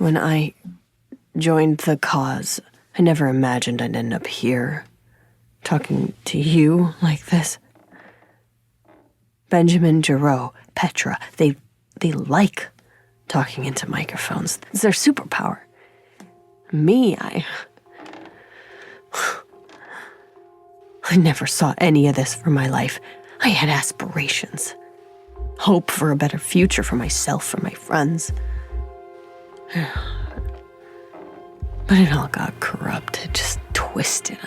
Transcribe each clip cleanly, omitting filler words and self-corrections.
When I joined the cause, I never imagined I'd end up here, talking to you like this. Benjamin, Giraud, Petra, they like talking into microphones. It's their superpower. Me, I never saw any of this for my life. I had aspirations. Hope for a better future for myself, for my friends. But it all got corrupted, just twisted.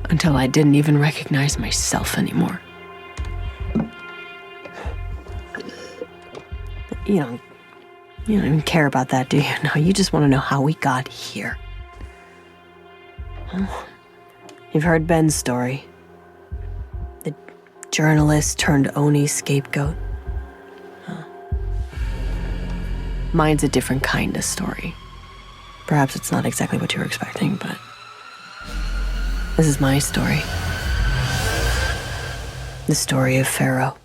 Until I didn't even recognize myself anymore. You don't even care about that, do you? No, you just want to know how we got here. You've heard Ben's story. The journalist turned Oni scapegoat. Mine's a different kind of story. Perhaps it's not exactly what you were expecting, but this is my story. The story of Pharaoh.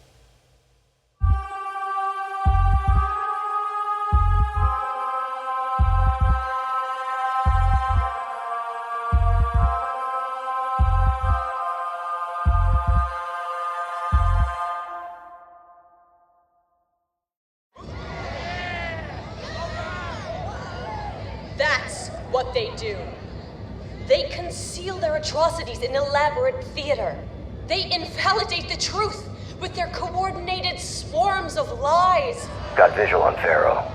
That's what they do. They conceal their atrocities in elaborate theater. They invalidate the truth with their coordinated swarms of lies. Got visual on Pharaoh.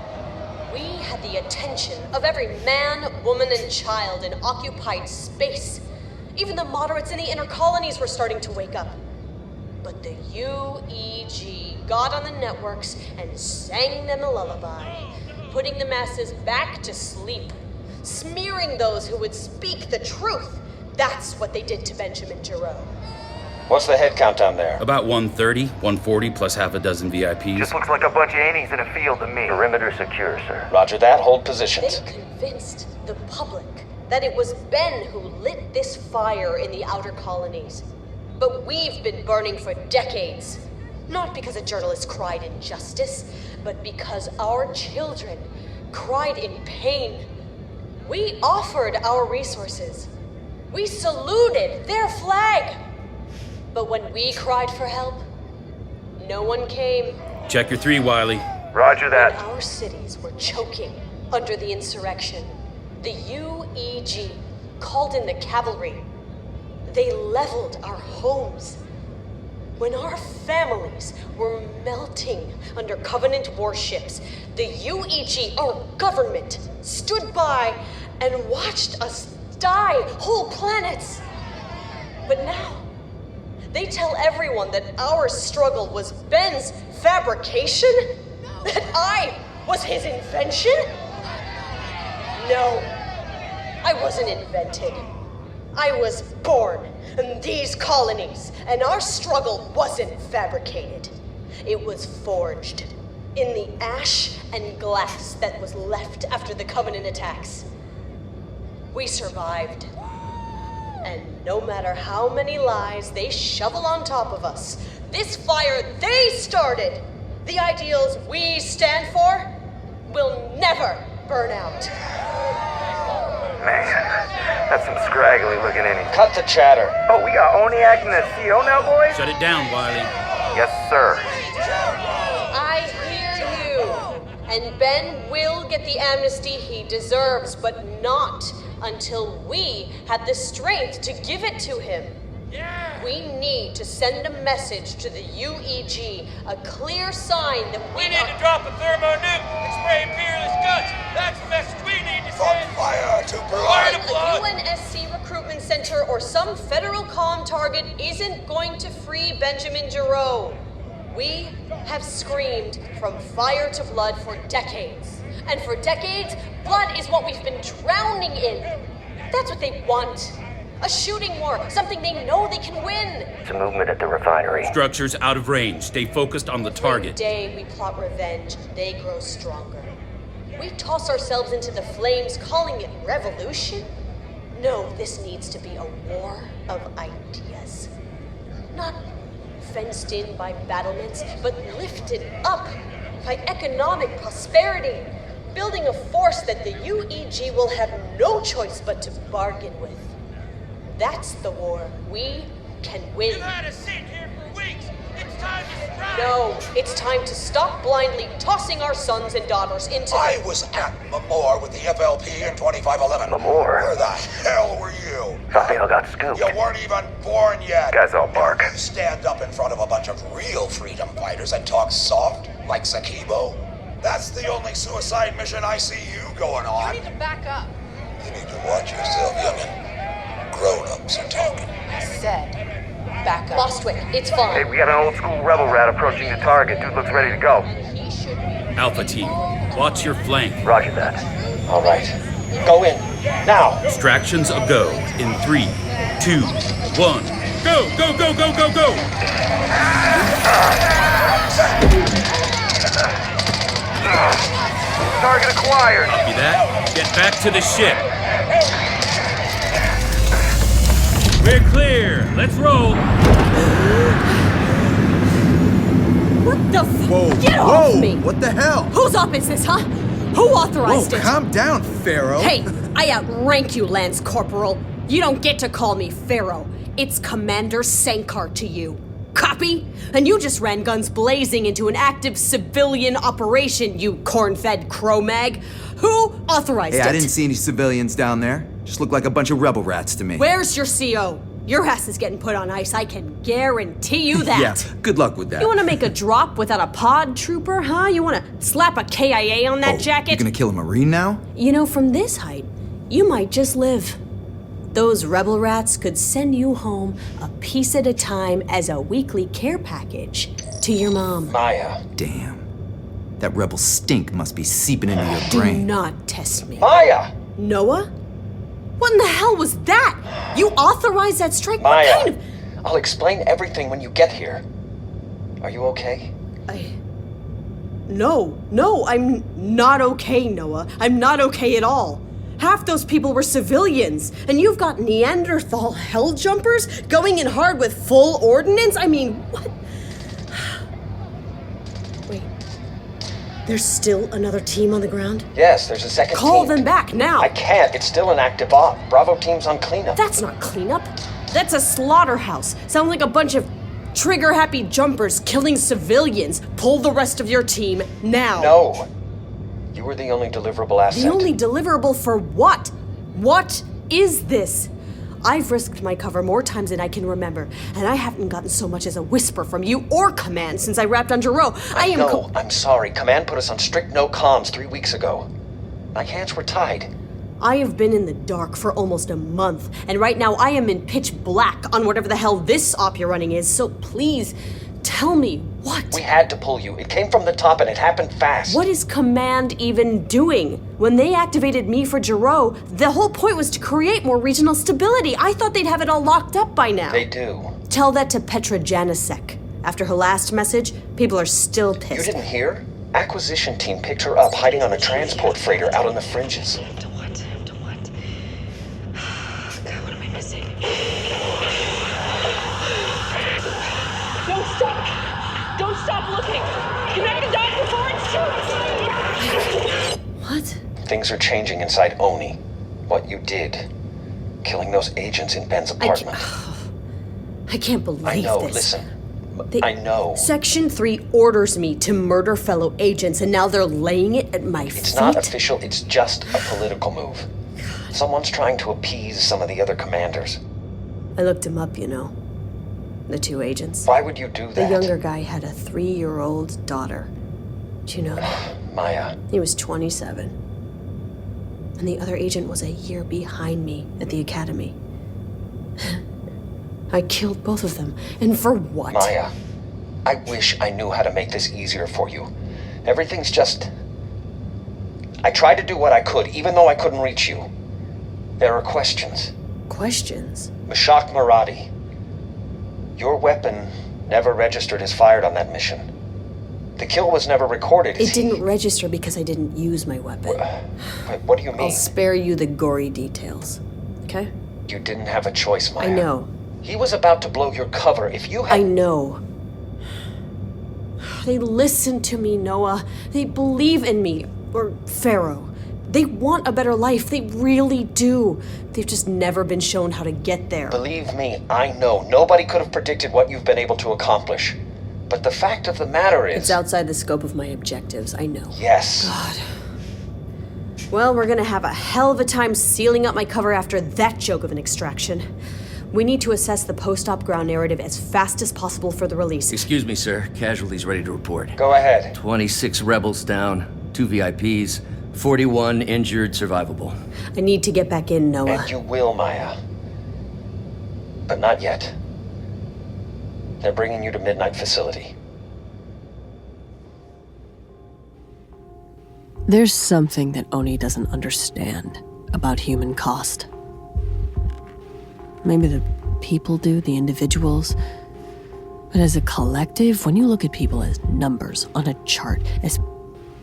We had the attention of every man, woman, and child in occupied space. Even the moderates in the inner colonies were starting to wake up. But the UEG got on the networks and sang them a lullaby, putting the masses back to sleep, smearing those who would speak the truth. That's what they did to Benjamin Giraud. What's the head count down there? About 130, 140 plus half a dozen VIPs. Just looks like a bunch of ain'ties in a field to me. Perimeter secure, sir. Roger that. Hold positions. They convinced the public that it was Ben who lit this fire in the outer colonies. But we've been burning for decades. Not because a journalist cried injustice, but because our children cried in pain. We offered our resources. We saluted their flag. But when we cried for help, no one came. Check your 3, Wiley. Roger that. When our cities were choking under the insurrection, the UEG called in the cavalry. They leveled our homes. When our families were melting under Covenant warships, the UEG, our government, stood by and watched us die, whole planets. But now, they tell everyone that our struggle was Ben's fabrication? That I was his invention? No, I wasn't invented. I was born in these colonies, and our struggle wasn't fabricated. It was forged in the ash and glass that was left after the Covenant attacks. We survived. And no matter how many lies they shovel on top of us, this fire they started, the ideals we stand for, will never burn out. Man, that's some scraggly looking ain'ties. Cut the chatter. Oh, we got Oni acting as CO now, boys? Shut it down, Wiley. Yes, sir. I hear you. And Ben will get the amnesty he deserves, but not until we had the strength to give it to him. Yeah. We need to send a message to the UEG, a clear sign that we need to drop a thermonuke and spray imperialist guts. That's the message we need to send. Fire to Fire to a blood. UNSC recruitment center or some federal comm target isn't going to free Benjamin Giraud. We have screamed from fire to blood for decades. And for decades, blood is what we've been drowning in. That's what they want. A shooting war, something they know they can win. It's a movement at the refinery. Structures out of range. Stay focused on the target. Every day we plot revenge, they grow stronger. We toss ourselves into the flames, calling it revolution? No, this needs to be a war of ideas. Not fenced in by battlements, but lifted up by economic prosperity. building a force that the UEG will have no choice but to bargain with. That's the war we can win. You've had us sitting here for weeks. It's time to strike. No, it's time to stop blindly tossing our sons and daughters into I was at Mamor with the FLP in 2511. Mamor? Where the hell were you? Raphael got scooped. You weren't even born yet. Guys all bark. You stand up in front of a bunch of real freedom fighters and talk soft like Sakibo. That's the only suicide mission I see you going on. You need to back up. You need to watch yourself, youngin'. Grown-ups are talking. I said, back up. Lostwick, it's fine. Hey, we got an old school rebel rat approaching the target. Dude looks ready to go. He should be. Alpha team, watch your flank. Roger that. All right. Go in. Now. Distractions a go in 3, 2, 1. Go, go, go, go, go, go! Target acquired. Copy that. Get back to the ship. We're clear. Let's roll. What the f- Whoa, Get whoa! off me! What the hell? Whose op is this, huh? Who Whoa, authorized it? calm down, Pharaoh. Hey, I outrank you, Lance Corporal. You don't get to call me Pharaoh. It's Commander Sankar to you. Copy? And you just ran guns blazing into an active civilian operation, you corn-fed Cro-Mag. Who authorized Hey, it? I didn't see any civilians down there. Just looked like a bunch of rebel rats to me. Where's your CO? Your ass is getting put on ice, I can guarantee you that. Yeah, good luck with that. You want to make a drop without a pod trooper, huh? You want to slap a KIA on that jacket? You gonna kill a Marine now? You know, from this height, you might just live. Those rebel rats could send you home a piece at a time as a weekly care package to your mom. Maya. Damn. That rebel stink must be seeping into your Do brain. not test me. Maya! Noah? What in the hell was that? You authorized that strike? Maya! What kind of... I'll explain everything when you get here. Are you okay? No, I'm not okay, Noah. I'm not okay at all. Half those people were civilians, and you've got Neanderthal hell jumpers going in hard with full ordnance? I mean, what? Wait. There's still another team on the ground? Yes, there's a second Call team. them back now. I can't. It's still an active op. Bravo team's on cleanup. That's not cleanup. That's a slaughterhouse. Sounds like a bunch of trigger-happy jumpers killing civilians. Pull the rest of your team now. No. You were the only deliverable asset. The only deliverable for what? What is this? I've risked my cover more times than I can remember, and I haven't gotten so much as a whisper from you or Command since I wrapped on Jarreau. No, I'm sorry. Command put us on strict no comms 3 weeks ago. My hands were tied. I have been in the dark for almost a month, and right now I am in pitch black on whatever the hell this op you're running is, so please, tell me, what? We had to pull you. It came from the top and it happened fast. What is Command even doing? When they activated me for Jarreau, the whole point was to create more regional stability. I thought they'd have it all locked up by now. They do. Tell that to Petra Janasek. After her last message, people are still You pissed. didn't hear? Acquisition team picked her up hiding on a transport freighter out on the fringes. To what? God, what am I missing? Don't stop looking! You make a dive before it's too late! What? Things are changing inside ONI. What you did. Killing those agents in Ben's apartment. I can't believe I know, this. listen. They- I know. Section 3 orders me to murder fellow agents, and now they're laying it at my feet? It's not official, it's just a political move. Someone's trying to appease some of the other commanders. I looked him up, you know. The 2 agents. Why would you do The that? younger guy had a 3-year-old daughter. Do you know that? Maya. He was 27. And the other agent was a year behind me at the academy. I killed both of them. And for what? Maya. I wish I knew how to make this easier for you. Everything's just... I tried to do what I could, even though I couldn't reach you. There are questions. Questions? Mashak Maradi. Your weapon never registered as fired on that mission. The kill was never recorded. It didn't register because I didn't use my weapon. Wait, what do you mean? I'll spare you the gory details. Okay? You didn't have a choice, Maya. I know. He was about to blow your cover. If you had... I know. They listen to me, Noah. They believe in me. or Pharaoh. They want a better life, they really do. They've just never been shown how to get there. Believe me, I know. Nobody could have predicted what you've been able to accomplish. But the fact of the matter is... It's outside the scope of my objectives, I know. Yes. God. Well, we're gonna have a hell of a time sealing up my cover after that joke of an extraction. We need to assess the post-op ground narrative as fast as possible for the release. Excuse me, sir. Casualties ready to report. Go ahead. 26 rebels down, 2 VIPs, 41 injured, survivable. I need to get back in, Noah. And you will, Maya. But not yet. They're bringing you to Midnight Facility. There's something that Oni doesn't understand about human cost. Maybe the people do, the individuals. But as a collective, when you look at people as numbers on a chart, as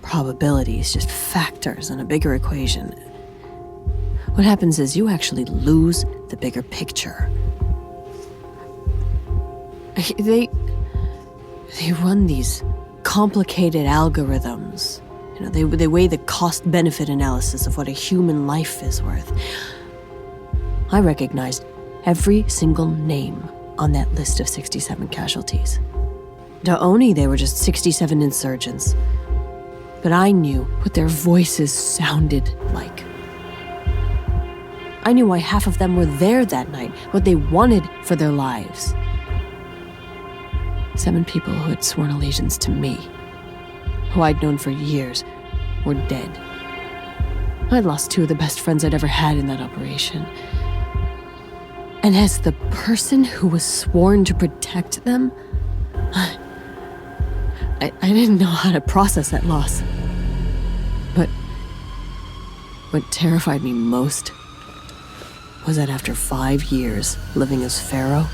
probabilities, just factors in a bigger equation, what happens is you actually lose the bigger picture. They run these complicated algorithms. You know, they weigh the cost-benefit analysis of what a human life is worth. I recognized every single name on that list of 67 casualties. To Oni, they were just 67 insurgents. But I knew what their voices sounded like. I knew why half of them were there that night, what they wanted for their lives. 7 people who had sworn allegiance to me, who I'd known for years, were dead. I'd lost 2 of the best friends I'd ever had in that operation. And as the person who was sworn to protect them, I didn't know how to process that loss. But what terrified me most was that after 5 years living as Pharaoh,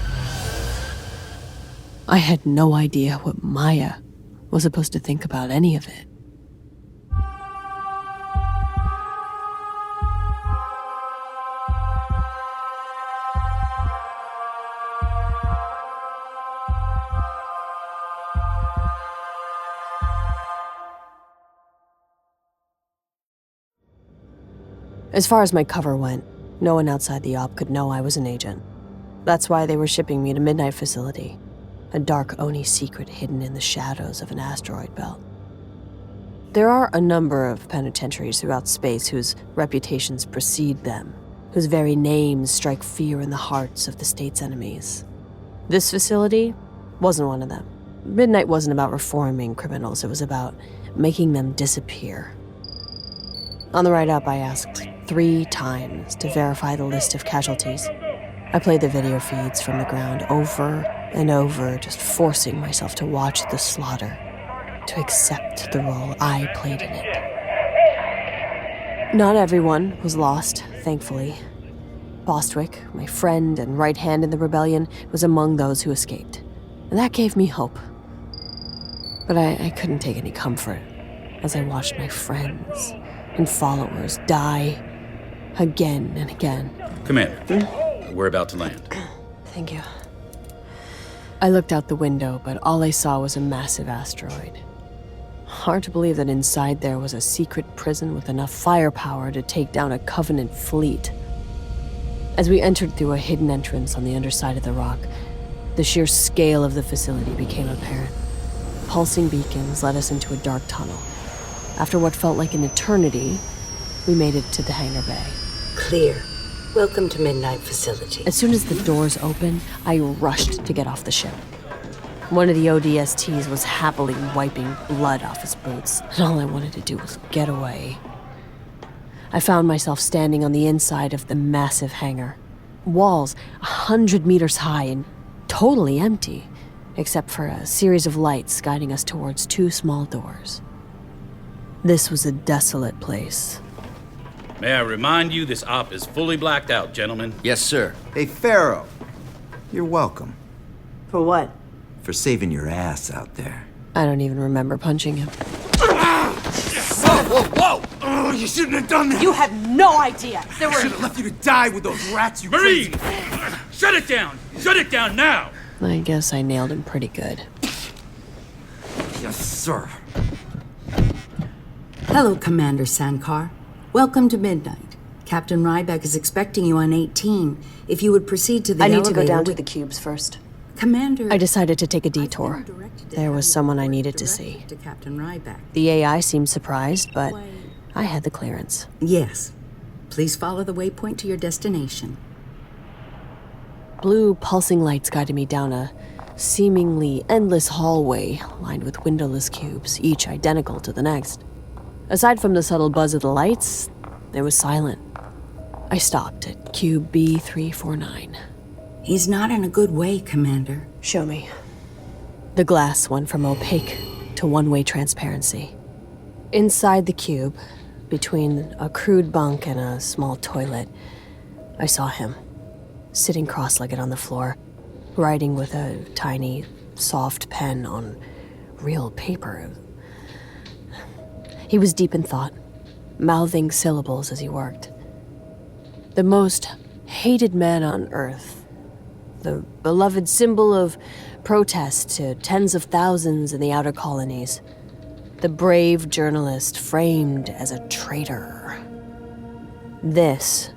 I had no idea what Maya was supposed to think about any of it. As far as my cover went, no one outside the op could know I was an agent. That's why they were shipping me to Midnight Facility, a dark Oni secret hidden in the shadows of an asteroid belt. There are a number of penitentiaries throughout space whose reputations precede them, whose very names strike fear in the hearts of the state's enemies. This facility wasn't one of them. Midnight wasn't about reforming criminals, it was about making them disappear. On the ride up, I asked 3 times to verify the list of casualties. I played the video feeds from the ground over and over, just forcing myself to watch the slaughter, to accept the role I played in it. Not everyone was lost, thankfully. Bostwick, my friend and right hand in the rebellion, was among those who escaped, and that gave me hope. But I couldn't take any comfort as I watched my friends and followers die again and again. Commander, we're about to land. Thank you. I looked out the window, but all I saw was a massive asteroid. Hard to believe that inside there was a secret prison with enough firepower to take down a Covenant fleet. As we entered through a hidden entrance on the underside of the rock, the sheer scale of the facility became apparent. Pulsing beacons led us into a dark tunnel. After what felt like an eternity, we made it to the hangar bay. Clear. Welcome to Midnight Facility. As soon as the doors opened, I rushed to get off the ship. One of the ODSTs was happily wiping blood off his boots, and all I wanted to do was get away. I found myself standing on the inside of the massive hangar. Walls 100 meters high and totally empty, except for a series of lights guiding us towards 2 small doors. This was a desolate place. May I remind you, this op is fully blacked out, gentlemen. Yes, sir. Hey, Pharaoh. You're welcome. For what? For saving your ass out there. I don't even remember punching him. Whoa! Oh, you shouldn't have done that! You had no idea! There were... I should have left you to die with those rats, you Marine! crazy... Shut it down! Shut it down now! I guess I nailed him pretty good. Yes, sir. Hello, Commander Sankar. Welcome to Midnight. Captain Ryback is expecting you on 18. If you would proceed to the elevator... I need to go down to the cubes first. Commander... I decided to take a detour. There was someone I needed to see. To Captain Ryback. The AI seemed surprised, but I had the clearance. Yes. Please follow the waypoint to your destination. Blue pulsing lights guided me down a seemingly endless hallway lined with windowless cubes, each identical to the next. Aside from the subtle buzz of the lights, it was silent. I stopped at cube B349. He's not in a good way, Commander. Show me. The glass went from opaque to one-way transparency. Inside the cube, between a crude bunk and a small toilet, I saw him, sitting cross-legged on the floor, writing with a tiny, soft pen on real paper. He was deep in thought, mouthing syllables as he worked. The most hated man on Earth, the beloved symbol of protest to tens of thousands in the outer colonies, the brave journalist framed as a traitor. This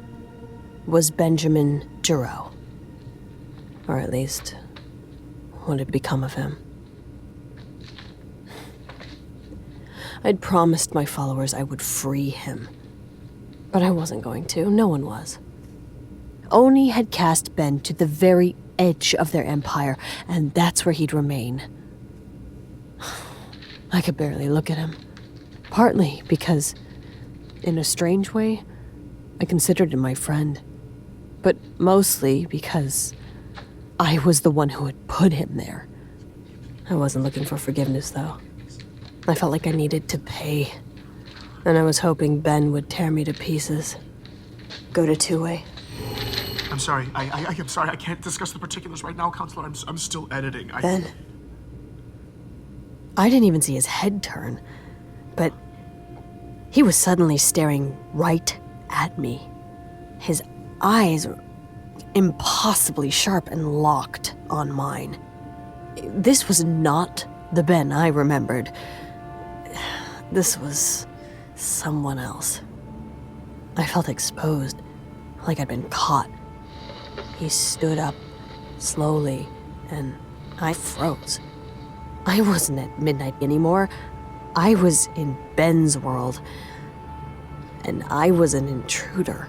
was Benjamin Giraud. Or at least, what had become of him. I'd promised my followers I would free him. But I wasn't going to. No one was. Oni had cast Ben to the very edge of their empire, and that's where he'd remain. I could barely look at him. Partly because, in a strange way, I considered him my friend. But mostly because I was the one who had put him there. I wasn't looking for forgiveness, though. I felt like I needed to pay. And I was hoping Ben would tear me to pieces. Go to two-way. I'm sorry. I'm sorry. I can't discuss the particulars right now, Counselor. I'm still editing. Ben. I didn't even see his head turn. But he was suddenly staring right at me. His eyes were impossibly sharp and locked on mine. This was not the Ben I remembered. This was someone else. I felt exposed, like I'd been caught. He stood up slowly, and I froze. I wasn't at Midnight anymore. I was in Ben's world, and I was an intruder.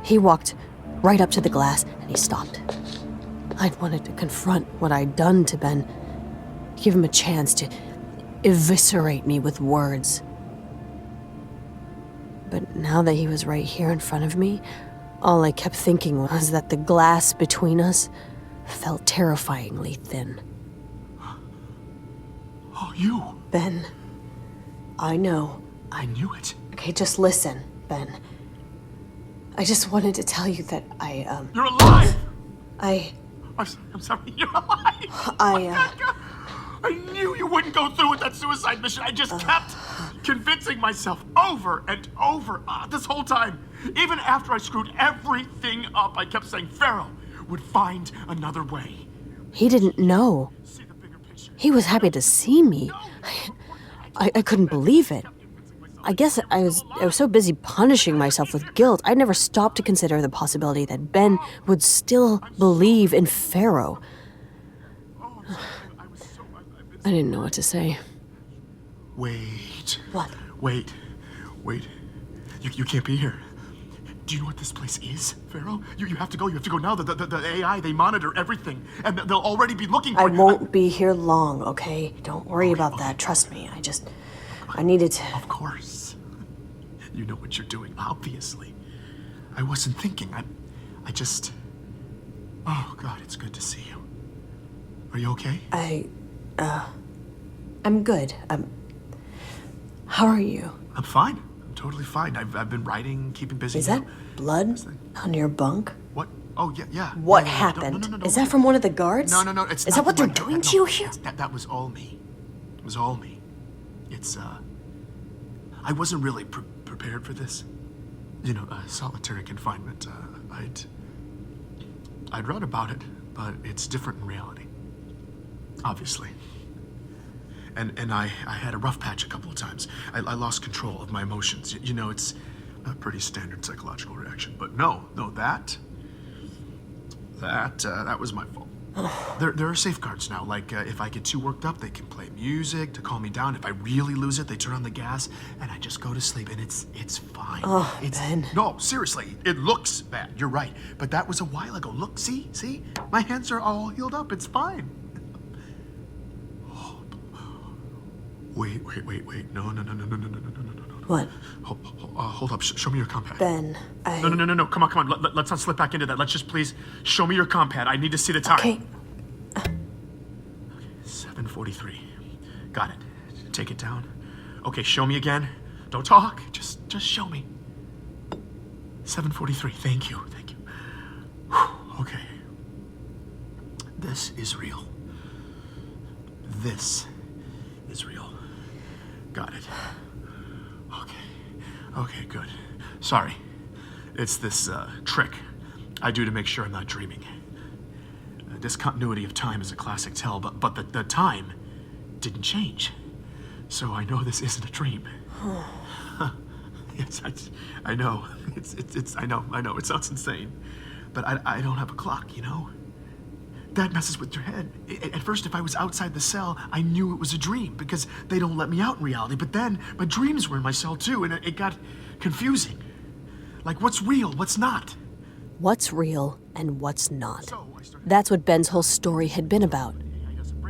He walked right up to the glass, and he stopped. I'd wanted to confront what I'd done to Ben, give him a chance to eviscerate me with words. But now that he was right here in front of me, all I kept thinking was that the glass between us felt terrifyingly thin. Oh, you! Ben, I know. I knew it. Okay, just listen, Ben. I just wanted to tell you that You're alive! I'm sorry, you're alive! I knew you wouldn't go through with that suicide mission. I just kept convincing myself over and over this whole time. Even after I screwed everything up, I kept saying Pharaoh would find another way. He didn't know. He was happy to see me. I couldn't believe it. I guess I was so busy punishing myself with guilt, I never stopped to consider the possibility that Ben would still believe in Pharaoh. I didn't know what to say. Wait. What? Wait. You can't be here. Do you know what this place is, Pharaoh? You have to go. You have to go now. The AI, they monitor everything. And they'll already be looking for you. I won't be here long, okay? Don't worry about that. Trust me. I needed to... Of course. You know what you're doing, obviously. I wasn't thinking. I just... Oh, God, it's good to see you. Are you okay? I'm good. How are you? I'm fine. I'm totally fine. I've been writing, keeping busy. Is that blood on your bunk? What? Oh, yeah. What happened? No, Is that from one of the guards? No, it's Is that what they're doing to you here? That was all me. It was all me. It's, I wasn't really prepared for this. You know, solitary confinement. I'd read about it, but it's different in reality. Obviously. And I had a rough patch a couple of times. I lost control of my emotions. You know, it's a pretty standard psychological reaction. But no, that was my fault. There are safeguards now, like if I get too worked up, they can play music to calm me down. If I really lose it, they turn on the gas, and I just go to sleep, and it's fine. Oh, Ben. No, seriously, it looks bad, you're right. But that was a while ago. Look, see? My hands are all healed up, it's fine. Wait. No. What? Hold up, show me your compad. Ben, No, come on. Let's not slip back into that. Let's just please show me your compad. I need to see the time. Okay. 7:43. Got it. Take it down. Okay, show me again. Don't talk. Just show me. 7:43. Thank you. Whew. Okay. This is real. This is real. Got it. Okay, good. Sorry. It's this trick I do to make sure I'm not dreaming. Discontinuity of time is a classic tell, but the time didn't change. So I know this isn't a dream. Yes, I know. I know. It sounds insane. But I don't have a clock, you know? That messes with your head. At first, if I was outside the cell, I knew it was a dream because they don't let me out in reality. But then my dreams were in my cell too, and it got confusing. Like, what's real, what's not? What's real and what's not? That's what Ben's whole story had been about.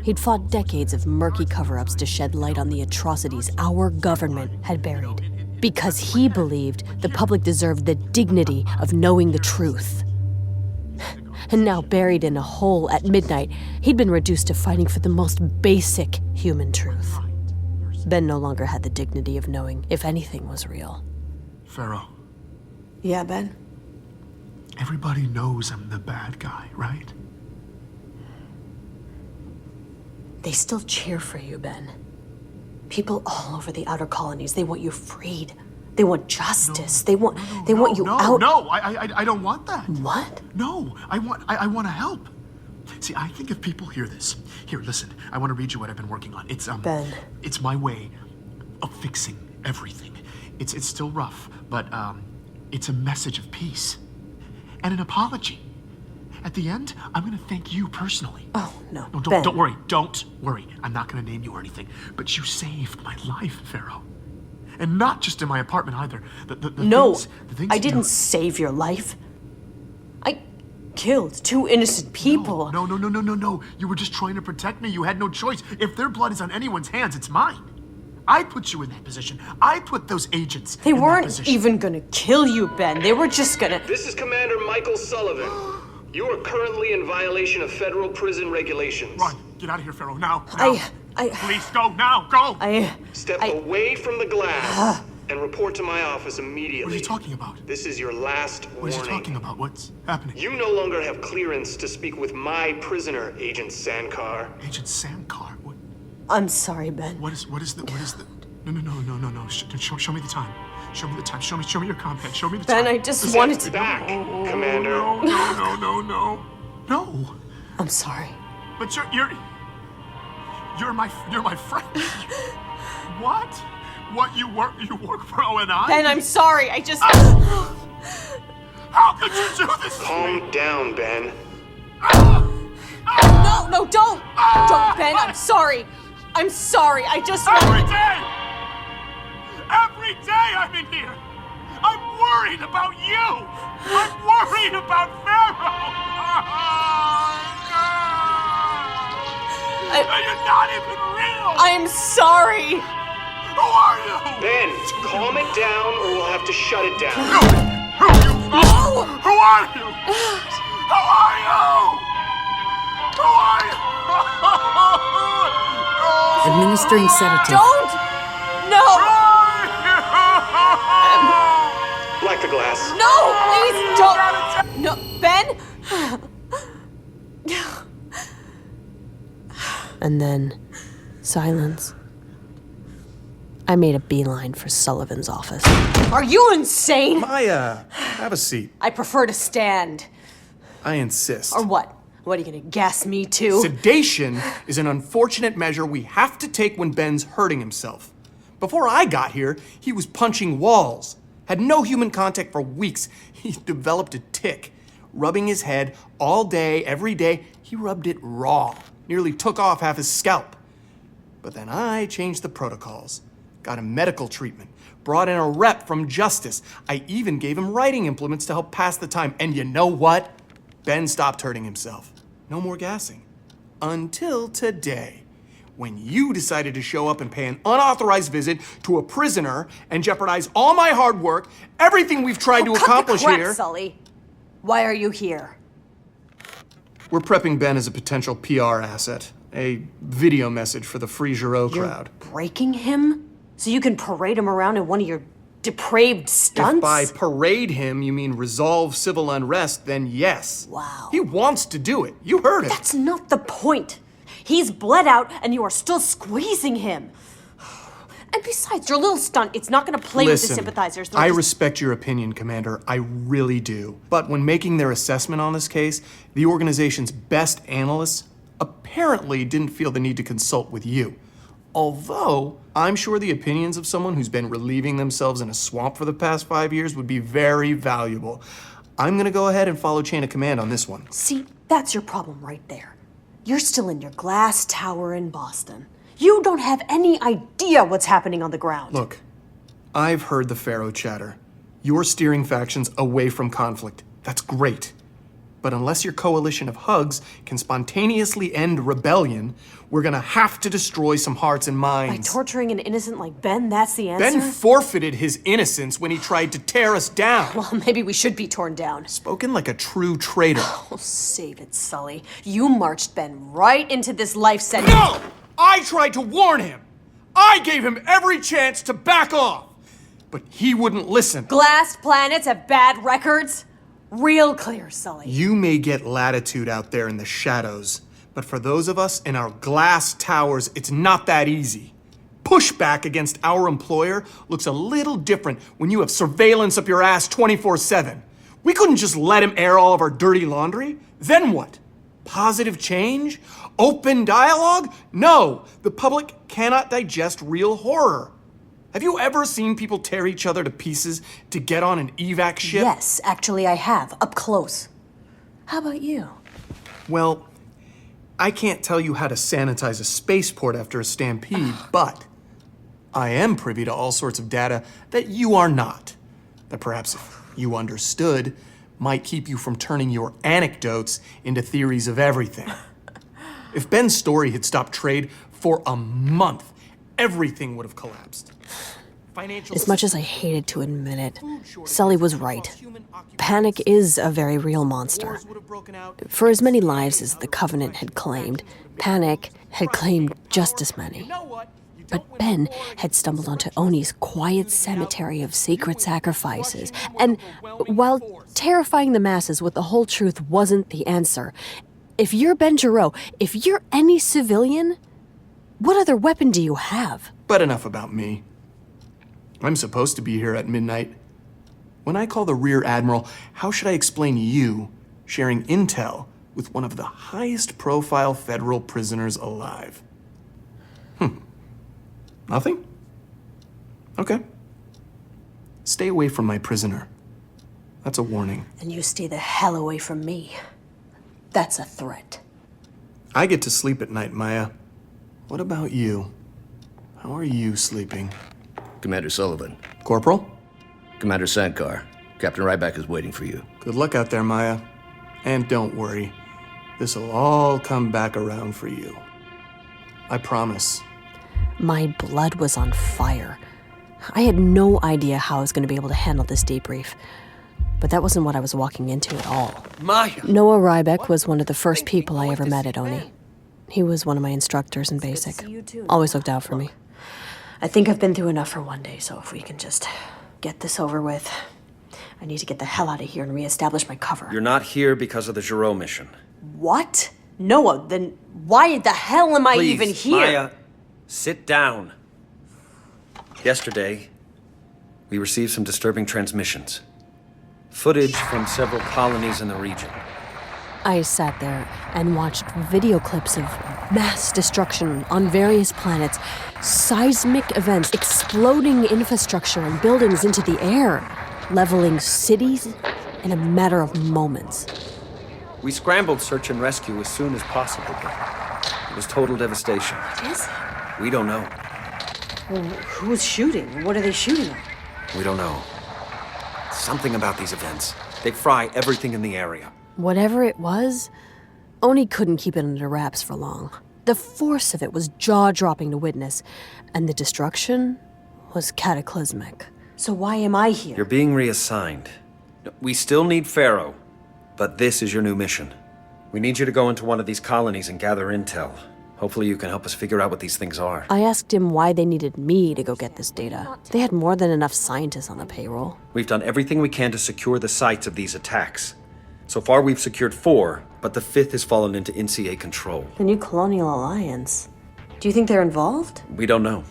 He'd fought decades of murky cover-ups to shed light on the atrocities our government had buried, because he believed the public deserved the dignity of knowing the truth. And now, buried in a hole at midnight, he'd been reduced to fighting for the most basic human truth. Ben no longer had the dignity of knowing if anything was real. Pharaoh. Yeah, Ben? Everybody knows I'm the bad guy, right? They still cheer for you, Ben. People all over the outer colonies, they want you freed. They want justice. They want you out. No, I don't want that. What? No, I want to help. See, I think if people hear this, here, listen. I want to read you what I've been working on. It's Ben. It's my way of fixing everything. It's still rough, but it's a message of peace and an apology. At the end, I'm going to thank you personally. Oh, no. No, Ben. don't worry. Don't worry. I'm not going to name you or anything. But you saved my life, Pharaoh. And not just in my apartment either. No, the things I didn't save your life. I killed 2 innocent people. No. You were just trying to protect me. You had no choice. If their blood is on anyone's hands, it's mine. I put you in that position. I put those agents They in that weren't position. even gonna kill you, Ben. They were just gonna... This is Commander Michael Sullivan. You are currently in violation of federal prison regulations. Run. Get out of here, Pharaoh. Now. Please, go. Now. Go. Step away from the glass and report to my office immediately. What are you talking about? This is your last What warning. are you talking about? What's happening? You no longer have clearance to speak with my prisoner, Agent Sankar. Agent Sankar? What? I'm sorry, Ben. What is the... No. Show me the time. Show me the time. Show me your compad. Show me the time. Ben, I just wanted to... Back, Commander. No. I'm sorry. But you're my friend. What? What, you work for O&I? Ben, I'm sorry. I just... How could you do this to me? Calm down, Ben. No, don't! Don't, Ben, I'm sorry. I'm sorry, I just... Every day I'm in here! I'm worried about you! I'm worried about Pharaoh! You're not even real! I'm sorry! Who are you? Ben, calm it down or we'll have to shut it down. Who are you? Who are you? Who are you? Who are you? Administering sedative. Don't! No! Black the glass. No, please don't! No, Ben? And then, silence. I made a beeline for Sullivan's office. Are you insane? Maya, have a seat. I prefer to stand. I insist. Or what? What, are you gonna gas me too? Sedation is an unfortunate measure we have to take when Ben's hurting himself. Before I got here, he was punching walls. Had no human contact for weeks. He developed a tic. Rubbing his head all day, every day, he rubbed it raw. Nearly took off half his scalp. But then I changed the protocols. Got him medical treatment. Brought in a rep from Justice. I even gave him writing implements to help pass the time. And you know what? Ben stopped hurting himself. No more gassing. Until today, when you decided to show up and pay an unauthorized visit to a prisoner and jeopardize all my hard work, everything we've tried to accomplish cut the crap, here. Sully. Why are you here? We're prepping Ben as a potential PR asset. A video message for the Free Giraud crowd. Breaking him? So you can parade him around in one of your depraved stunts? If by parade him you mean resolve civil unrest, then yes. Wow. He wants to do it. You heard him. That's not the point. He's bled out and you are still squeezing him. And besides, your little stunt, it's not gonna play with the sympathizers. I respect your opinion, Commander. I really do. But when making their assessment on this case, the organization's best analysts apparently didn't feel the need to consult with you. Although, I'm sure the opinions of someone who's been relieving themselves in a swamp for the past 5 years would be very valuable. I'm gonna go ahead and follow chain of command on this one. See, that's your problem right there. You're still in your glass tower in Boston. You don't have any idea what's happening on the ground. Look, I've heard the Pharaoh chatter. You're steering factions away from conflict. That's great. But unless your coalition of hugs can spontaneously end rebellion, we're gonna have to destroy some hearts and minds. By torturing an innocent like Ben, that's the answer? Ben forfeited his innocence when he tried to tear us down. Well, maybe we should be torn down. Spoken like a true traitor. Oh, save it, Sully. You marched Ben right into this life sentence. No! I tried to warn him. I gave him every chance to back off. But he wouldn't listen. Glass planets have bad records? Real clear, Sully. You may get latitude out there in the shadows, but for those of us in our glass towers, it's not that easy. Pushback against our employer looks a little different when you have surveillance up your ass 24/7. We couldn't just let him air all of our dirty laundry. Then what? Positive change? Open dialogue? No, the public cannot digest real horror. Have you ever seen people tear each other to pieces to get on an evac ship? Yes, actually I have, up close. How about you? Well, I can't tell you how to sanitize a spaceport after a stampede, but I am privy to all sorts of data that you are not. That perhaps if you understood, might keep you from turning your anecdotes into theories of everything. If Ben's story had stopped trade for a month, everything would have collapsed. As much as I hated to admit it, Sully was right. Panic is a very real monster. For as many lives as the Covenant had claimed, Panic had claimed just as many. But Ben had stumbled onto Oni's quiet cemetery of secret sacrifices, and while terrifying the masses with the whole truth wasn't the answer, if you're Ben Giraud, if you're any civilian, what other weapon do you have? But enough about me. I'm supposed to be here at midnight. When I call the Rear Admiral, how should I explain you sharing intel with one of the highest profile federal prisoners alive? Nothing? Okay. Stay away from my prisoner. That's a warning. And you stay the hell away from me. That's a threat. I get to sleep at night, Maya. What about you? How are you sleeping? Commander Sullivan. Corporal? Commander Sankar. Captain Ryback is waiting for you. Good luck out there, Maya. And don't worry. This'll all come back around for you. I promise. My blood was on fire. I had no idea how I was going to be able to handle this debrief. But that wasn't what I was walking into at all. Maya! Noah Ryback was one of the first people I ever met at Oni. He was one of my instructors in basic. Always looked out for me. I think I've been through enough for one day, so if we can just get this over with. I need to get the hell out of here and reestablish my cover. You're not here because of the Giraud mission. What? Noah, then why the hell am I even here? Maya, sit down. Yesterday, we received some disturbing transmissions. Footage from several colonies in the region. I sat there and watched video clips of mass destruction on various planets, seismic events, exploding infrastructure and buildings into the air, leveling cities in a matter of moments. We scrambled search and rescue as soon as possible, but it was total devastation. What is it? We don't know. Well, who's shooting? What are they shooting at? We don't know. Something about these events. They fry everything in the area. Whatever it was, Oni couldn't keep it under wraps for long. The force of it was jaw-dropping to witness, and the destruction was cataclysmic. So why am I here? You're being reassigned. We still need Pharaoh, but this is your new mission. We need you to go into one of these colonies and gather intel. Hopefully you can help us figure out what these things are. I asked him why they needed me to go get this data. They had more than enough scientists on the payroll. We've done everything we can to secure the sites of these attacks. So far we've secured 4, but the 5th has fallen into NCA control. The new Colonial Alliance. Do you think they're involved? We don't know.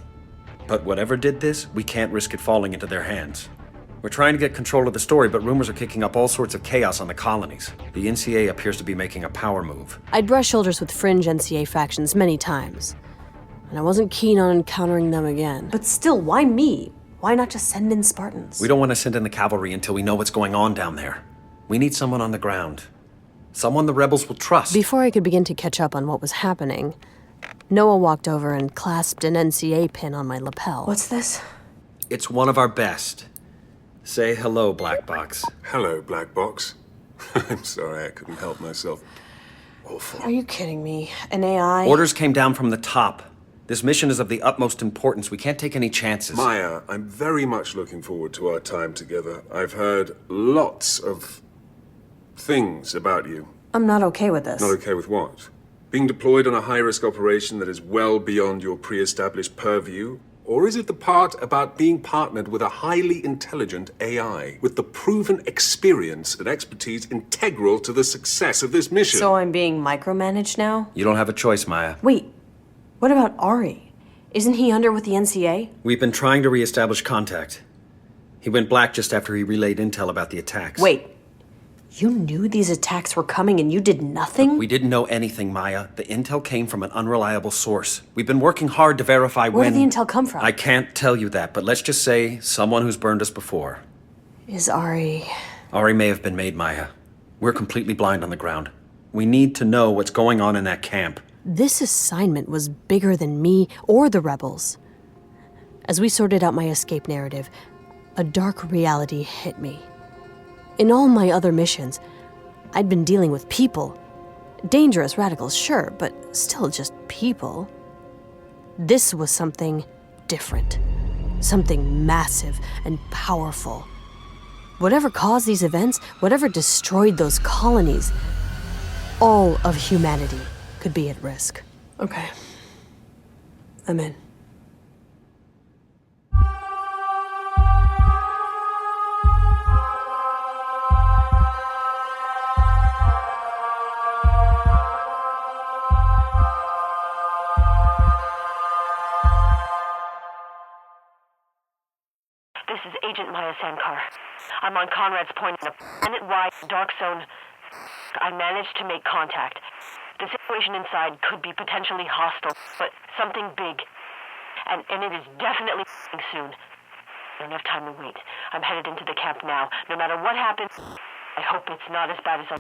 But whatever did this, we can't risk it falling into their hands. We're trying to get control of the story, but rumors are kicking up all sorts of chaos on the colonies. The NCA appears to be making a power move. I'd brushed shoulders with fringe NCA factions many times, and I wasn't keen on encountering them again. But still, why me? Why not just send in Spartans? We don't want to send in the cavalry until we know what's going on down there. We need someone on the ground. Someone the rebels will trust. Before I could begin to catch up on what was happening, Noah walked over and clasped an NCA pin on my lapel. What's this? It's one of our best. Say hello, Black Box. Hello, Black Box. I'm sorry, I couldn't help myself. Awful. Are you kidding me? An AI? Orders came down from the top. This mission is of the utmost importance. We can't take any chances. Maya, I'm very much looking forward to our time together. I've heard lots of things about you. I'm not okay with this. Not okay with what? Being deployed on a high-risk operation that is well beyond your pre-established purview? Or is it the part about being partnered with a highly intelligent AI, with the proven experience and expertise integral to the success of this mission? So I'm being micromanaged now? You don't have a choice, Maya. Wait, what about Ari? Isn't he under with the NCA? We've been trying to reestablish contact. He went black just after he relayed intel about the attacks. Wait, you knew these attacks were coming and you did nothing? We didn't know anything, Maya. The intel came from an unreliable source. We've been working hard to verify Where did the intel come from? I can't tell you that, but let's just say someone who's burned us before. Is Ari... Ari may have been made, Maya. We're completely blind on the ground. We need to know what's going on in that camp. This assignment was bigger than me or the rebels. As we sorted out my escape narrative, a dark reality hit me. In all my other missions, I'd been dealing with people. Dangerous radicals, sure, but still just people. This was something different. Something massive and powerful. Whatever caused these events, whatever destroyed those colonies, all of humanity could be at risk. Okay. I'm in. This is Agent Maya Sankar. I'm on Conrad's Point in a planet-wide dark zone. I managed to make contact. The situation inside could be potentially hostile, but something big. And it is definitely soon. I don't have time to wait. I'm headed into the camp now. No matter what happens, I hope it's not as bad as I...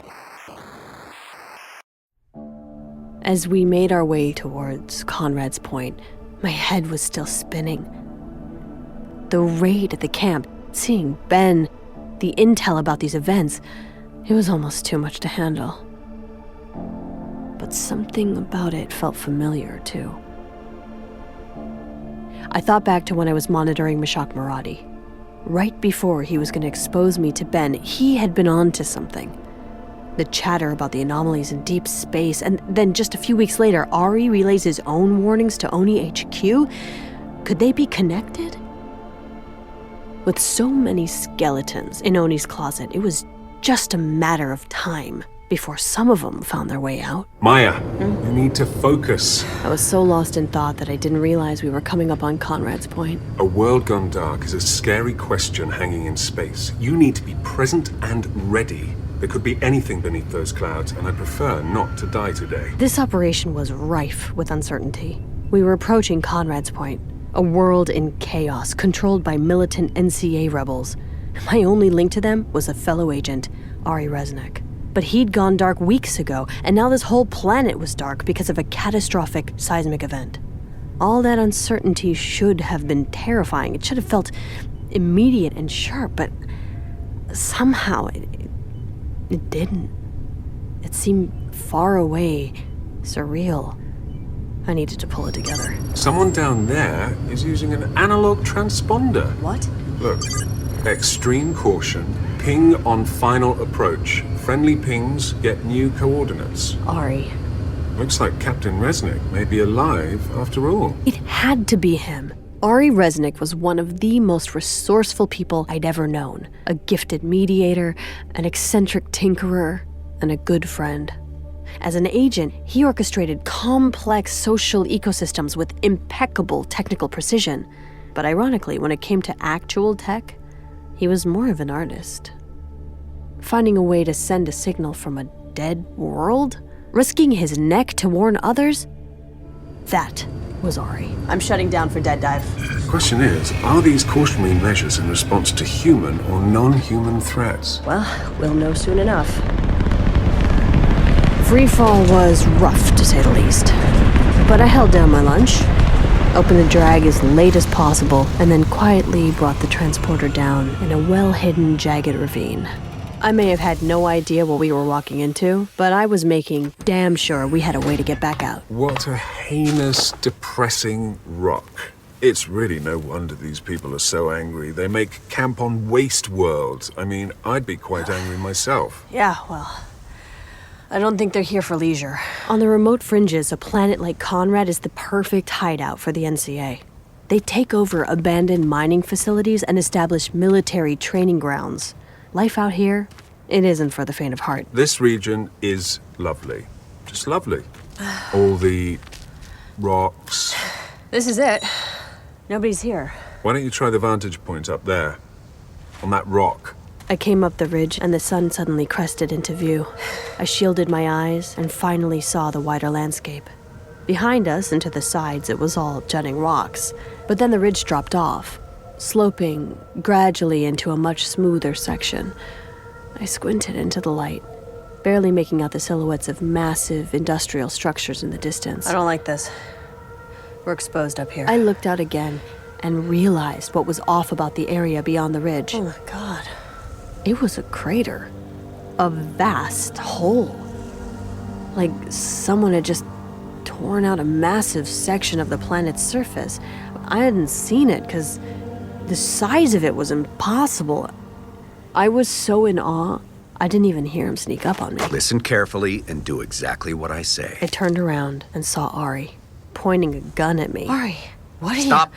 As we made our way towards Conrad's Point, my head was still spinning. The raid at the camp, seeing Ben, the intel about these events, it was almost too much to handle. But something about it felt familiar, too. I thought back to when I was monitoring Mashak Maradi. Right before he was going to expose me to Ben, he had been on to something. The chatter about the anomalies in deep space, and then just a few weeks later, Ari relays his own warnings to Oni HQ? Could they be connected? With so many skeletons in Oni's closet, it was just a matter of time before some of them found their way out. Maya, you need to focus. I was so lost in thought that I didn't realize we were coming up on Conrad's Point. A world gone dark is a scary question hanging in space. You need to be present and ready. There could be anything beneath those clouds, and I'd prefer not to die today. This operation was rife with uncertainty. We were approaching Conrad's Point, a world in chaos controlled by militant NCA rebels. My only link to them was a fellow agent, Ari Resnick. But he'd gone dark weeks ago, and now this whole planet was dark because of a catastrophic seismic event. All that uncertainty should have been terrifying. It should have felt immediate and sharp, but somehow it didn't. It seemed far away, surreal. I needed to pull it together. Someone down there is using an analog transponder. What? Look. Extreme caution. Ping on final approach. Friendly pings get new coordinates. Ari. Looks like Captain Resnick may be alive after all. It had to be him. Ari Resnick was one of the most resourceful people I'd ever known. A gifted mediator, an eccentric tinkerer, and a good friend. As an agent, he orchestrated complex social ecosystems with impeccable technical precision. But ironically, when it came to actual tech, he was more of an artist. Finding a way to send a signal from a dead world? Risking his neck to warn others? That was Ari. I'm shutting down for dead dive. The question is, are these cautionary measures in response to human or non-human threats? Well, we'll know soon enough. Freefall was rough, to say the least. But I held down my lunch, opened the drag as late as possible, and then quietly brought the transporter down in a well-hidden, jagged ravine. I may have had no idea what we were walking into, but I was making damn sure we had a way to get back out. What a heinous, depressing rock. It's really no wonder these people are so angry. They make camp on Waste World. I mean, I'd be quite angry myself. Yeah, well, I don't think they're here for leisure. On the remote fringes, a planet like Conrad is the perfect hideout for the NCA. They take over abandoned mining facilities and establish military training grounds. Life out here, it isn't for the faint of heart. This region is lovely. Just lovely. All the rocks. This is it. Nobody's here. Why don't you try the vantage point up there? On that rock. I came up the ridge, and the sun suddenly crested into view. I shielded my eyes and finally saw the wider landscape. Behind us and to the sides, it was all jutting rocks. But then the ridge dropped off, sloping gradually into a much smoother section. I squinted into the light, barely making out the silhouettes of massive industrial structures in the distance. I don't like this. We're exposed up here. I looked out again and realized what was off about the area beyond the ridge. Oh my god. It was a crater. A vast hole. Like someone had just torn out a massive section of the planet's surface. I hadn't seen it because the size of it was impossible. I was so in awe, I didn't even hear him sneak up on me. Listen carefully and do exactly what I say. I turned around and saw Ari, pointing a gun at me. Ari, what are you... Stop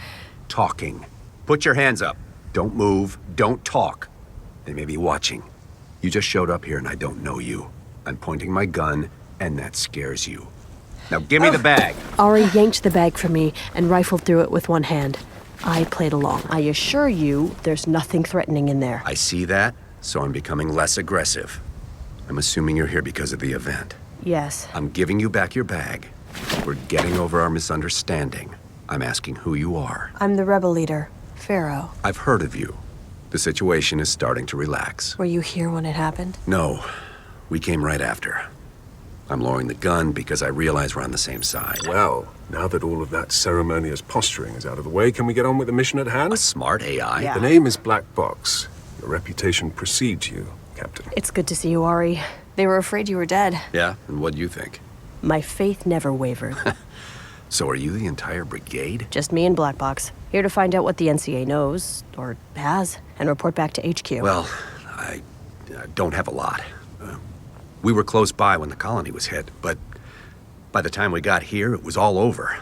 talking. Put your hands up. Don't move. Don't talk. They may be watching. You just showed up here and I don't know you. I'm pointing my gun, and that scares you. Now give me the bag. Ari yanked the bag from me and rifled through it with one hand. I played along. I assure you, there's nothing threatening in there. I see that, so I'm becoming less aggressive. I'm assuming you're here because of the event. Yes. I'm giving you back your bag. We're getting over our misunderstanding. I'm asking who you are. I'm the rebel leader, Pharaoh. I've heard of you. The situation is starting to relax. Were you here when it happened? No. We came right after. I'm lowering the gun because I realize we're on the same side. Well, now that all of that ceremonious posturing is out of the way, can we get on with the mission at hand? A smart AI? Yeah. The name is Black Box. Your reputation precedes you, Captain. It's good to see you, Ari. They were afraid you were dead. Yeah? And what do you think? My faith never wavered. So are you the entire brigade? Just me and Black Box. Here to find out what the NCA knows, or has, and report back to HQ. Well, I don't have a lot. We were close by when the colony was hit, but by the time we got here, it was all over.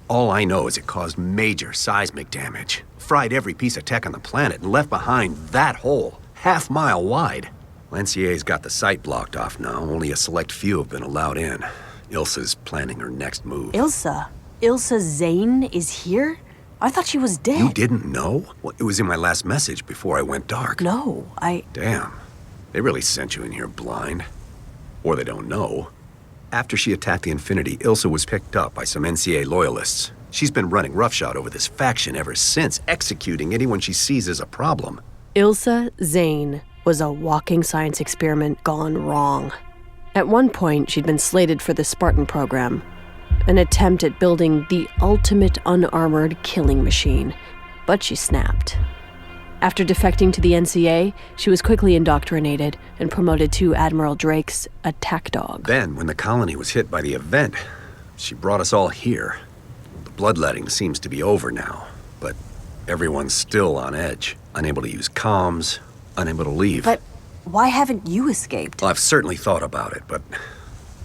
All I know is it caused major seismic damage, fried every piece of tech on the planet, and left behind that hole, half-mile wide. Lancier's got the site blocked off now. Only a select few have been allowed in. Ilsa's planning her next move. Ilsa? Ilsa Zane is here? I thought she was dead. You didn't know? Well, it was in my last message before I went dark. No, Damn. They really sent you in here blind. Or they don't know. After she attacked the Infinity, Ilsa was picked up by some NCA loyalists. She's been running roughshod over this faction ever since, executing anyone she sees as a problem. Ilsa Zane was a walking science experiment gone wrong. At one point, she'd been slated for the Spartan program, an attempt at building the ultimate unarmored killing machine, but she snapped. After defecting to the NCA, she was quickly indoctrinated and promoted to Admiral Drake's attack dog. Then, when the colony was hit by the event, she brought us all here. The bloodletting seems to be over now, but everyone's still on edge, unable to use comms, unable to leave. But why haven't you escaped? Well, I've certainly thought about it, but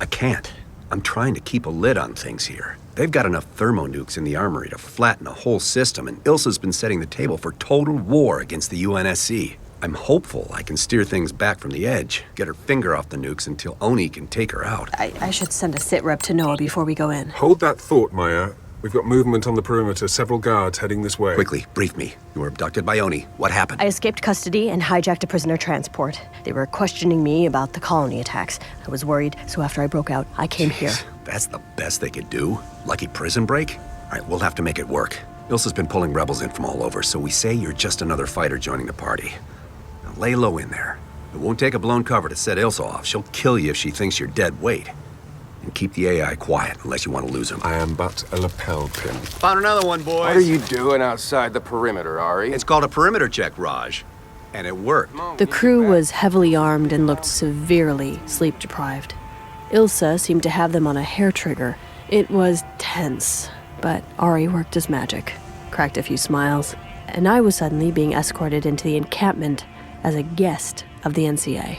I can't. I'm trying to keep a lid on things here. They've got enough thermonukes in the armory to flatten a whole system, and Ilsa's been setting the table for total war against the UNSC. I'm hopeful I can steer things back from the edge, get her finger off the nukes until Oni can take her out. I should send a sit rep to Noah before we go in. Hold that thought, Maya. We've got movement on the perimeter, several guards heading this way. Quickly, brief me. You were abducted by Oni. What happened? I escaped custody and hijacked a prisoner transport. They were questioning me about the colony attacks. I was worried, so after I broke out, I came here. That's the best they could do? Lucky prison break? All right, we'll have to make it work. Ilsa's been pulling rebels in from all over, so we say you're just another fighter joining the party. Now lay low in there. It won't take a blown cover to set Ilsa off. She'll kill you if she thinks you're dead weight. And keep the AI quiet unless you want to lose him. I am but a lapel pin. Found another one, boys. What are you doing outside the perimeter, Ari? It's called a perimeter check, Raj. And it worked. The crew was heavily armed and looked severely sleep-deprived. Ilsa seemed to have them on a hair trigger. It was tense, but Ari worked his magic, cracked a few smiles, and I was suddenly being escorted into the encampment as a guest of the NCA.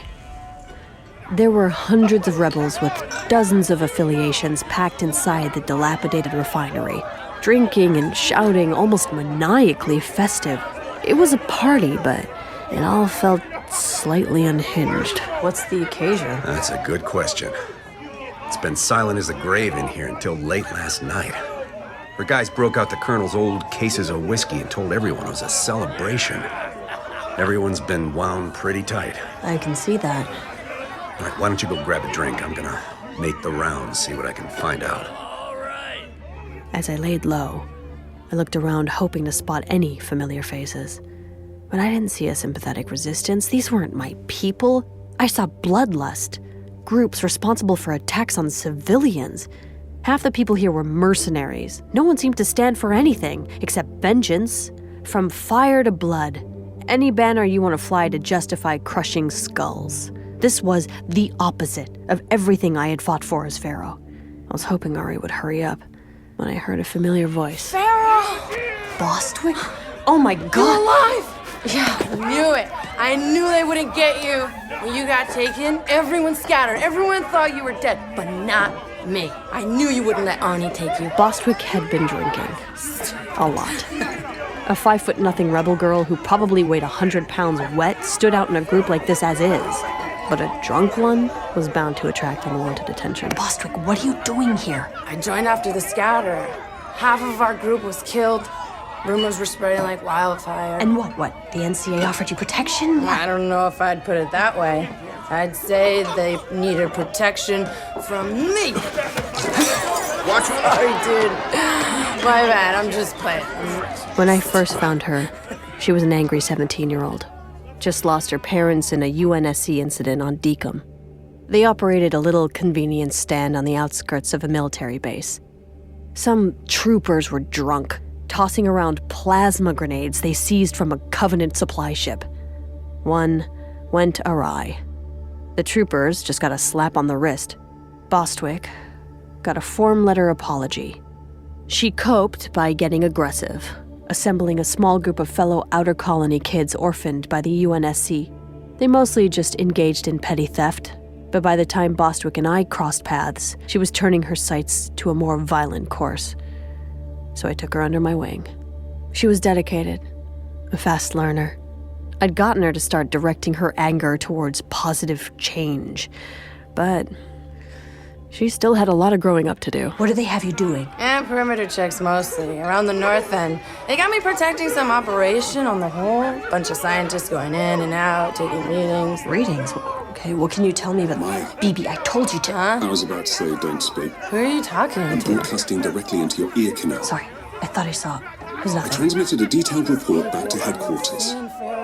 There were hundreds of rebels with dozens of affiliations packed inside the dilapidated refinery, drinking and shouting, almost maniacally festive. It was a party, but it all felt slightly unhinged. What's the occasion? That's a good question. It's been silent as the grave in here until late last night. Our guys broke out the Colonel's old cases of whiskey and told everyone it was a celebration. Everyone's been wound pretty tight. I can see that. All right, why don't you go grab a drink? I'm gonna make the rounds, see what I can find out. As I laid low, I looked around hoping to spot any familiar faces. But I didn't see a sympathetic resistance. These weren't my people. I saw bloodlust. Groups responsible for attacks on civilians. Half the people here were mercenaries. No one seemed to stand for anything except vengeance. From fire to blood. Any banner you want to fly to justify crushing skulls. This was the opposite of everything I had fought for as Pharaoh. I was hoping Ari would hurry up when I heard a familiar voice. Pharaoh! Bostwick? Oh my God! You're alive! Yeah, I knew it. I knew they wouldn't get you. When you got taken, everyone scattered. Everyone thought you were dead, but not me. I knew you wouldn't let Ani take you. Bostwick had been drinking. A lot. A 5'0" rebel girl who probably weighed 100 pounds wet stood out in a group like this as is. But a drunk one was bound to attract unwanted attention. Bostwick, what are you doing here? I joined after the scatter. Half of our group was killed. Rumors were spreading like wildfire. And what? The NCA offered you protection? I don't know if I'd put it that way. I'd say they needed protection from me. Watch what Sorry, dude. My bad, I'm just playing. When I first found her, she was an angry 17-year-old. Just lost her parents in a UNSC incident on Deacom. They operated a little convenience stand on the outskirts of a military base. Some troopers were drunk, tossing around plasma grenades they seized from a Covenant supply ship. One went awry. The troopers just got a slap on the wrist. Bostwick got a form letter apology. She coped by getting aggressive, assembling a small group of fellow Outer Colony kids orphaned by the UNSC. They mostly just engaged in petty theft, but by the time Bostwick and I crossed paths, she was turning her sights to a more violent course. So I took her under my wing. She was dedicated, a fast learner. I'd gotten her to start directing her anger towards positive change, but She still had a lot of growing up to do. What do they have you doing? And perimeter checks mostly, around the north end. They got me protecting some operation on the whole. Bunch of scientists going in and out, taking readings. Readings? Okay, what can you tell me about BB? I told you to. I was about to say, don't speak. Who are you talking I'm to? broadcasting directly into your ear canal. Sorry, I thought I saw. There's I nothing. transmitted a detailed report back to headquarters.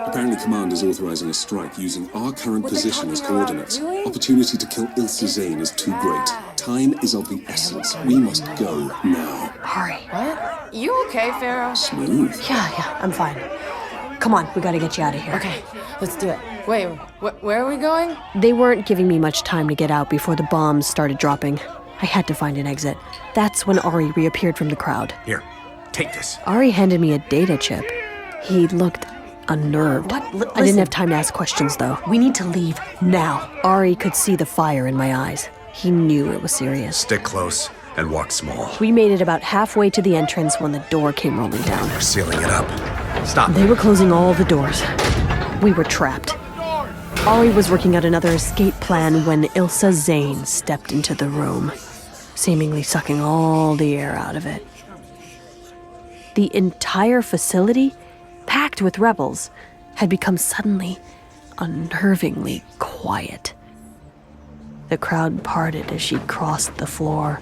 Apparently, Command is authorizing a strike using our current position as coordinates. Opportunity to kill Ilsa Zane is too great. Time is of the essence. We must go now. Hurry. What? You okay, Pharaoh? Smooth. Yeah, I'm fine. Come on, we gotta get you out of here. Okay, let's do it. Wait, where are we going? They weren't giving me much time to get out before the bombs started dropping. I had to find an exit. That's when Ari reappeared from the crowd. Here, take this. Ari handed me a data chip. He looked unnerved. What? I didn't have time to ask questions, though. We need to leave now. Ari could see the fire in my eyes. He knew it was serious. Stick close and walk small. We made it about halfway to the entrance when the door came rolling down. We're sealing it up. Stop. They were closing all the doors. We were trapped. Ari was working out another escape plan when Ilsa Zane stepped into the room, seemingly sucking all the air out of it. The entire facility, packed with rebels, had become suddenly unnervingly quiet. The crowd parted as she crossed the floor.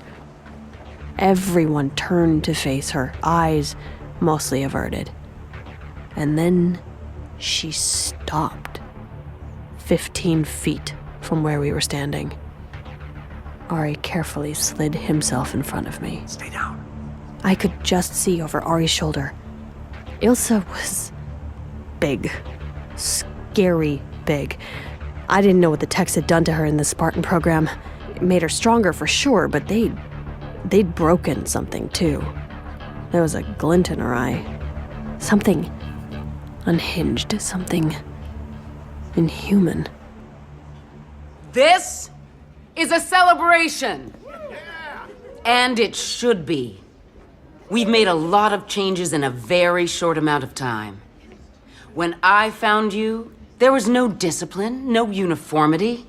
Everyone turned to face her, eyes mostly averted. And then she stopped, 15 feet from where we were standing. Ari carefully slid himself in front of me. Stay down. I could just see over Ari's shoulder. Ilsa was big. Scary big. I didn't know what the techs had done to her in the Spartan program. It made her stronger for sure, but they'd broken something too. There was a glint in her eye. Something unhinged, something inhuman. This is a celebration. And it should be. We've made a lot of changes in a very short amount of time. When I found you, there was no discipline, no uniformity.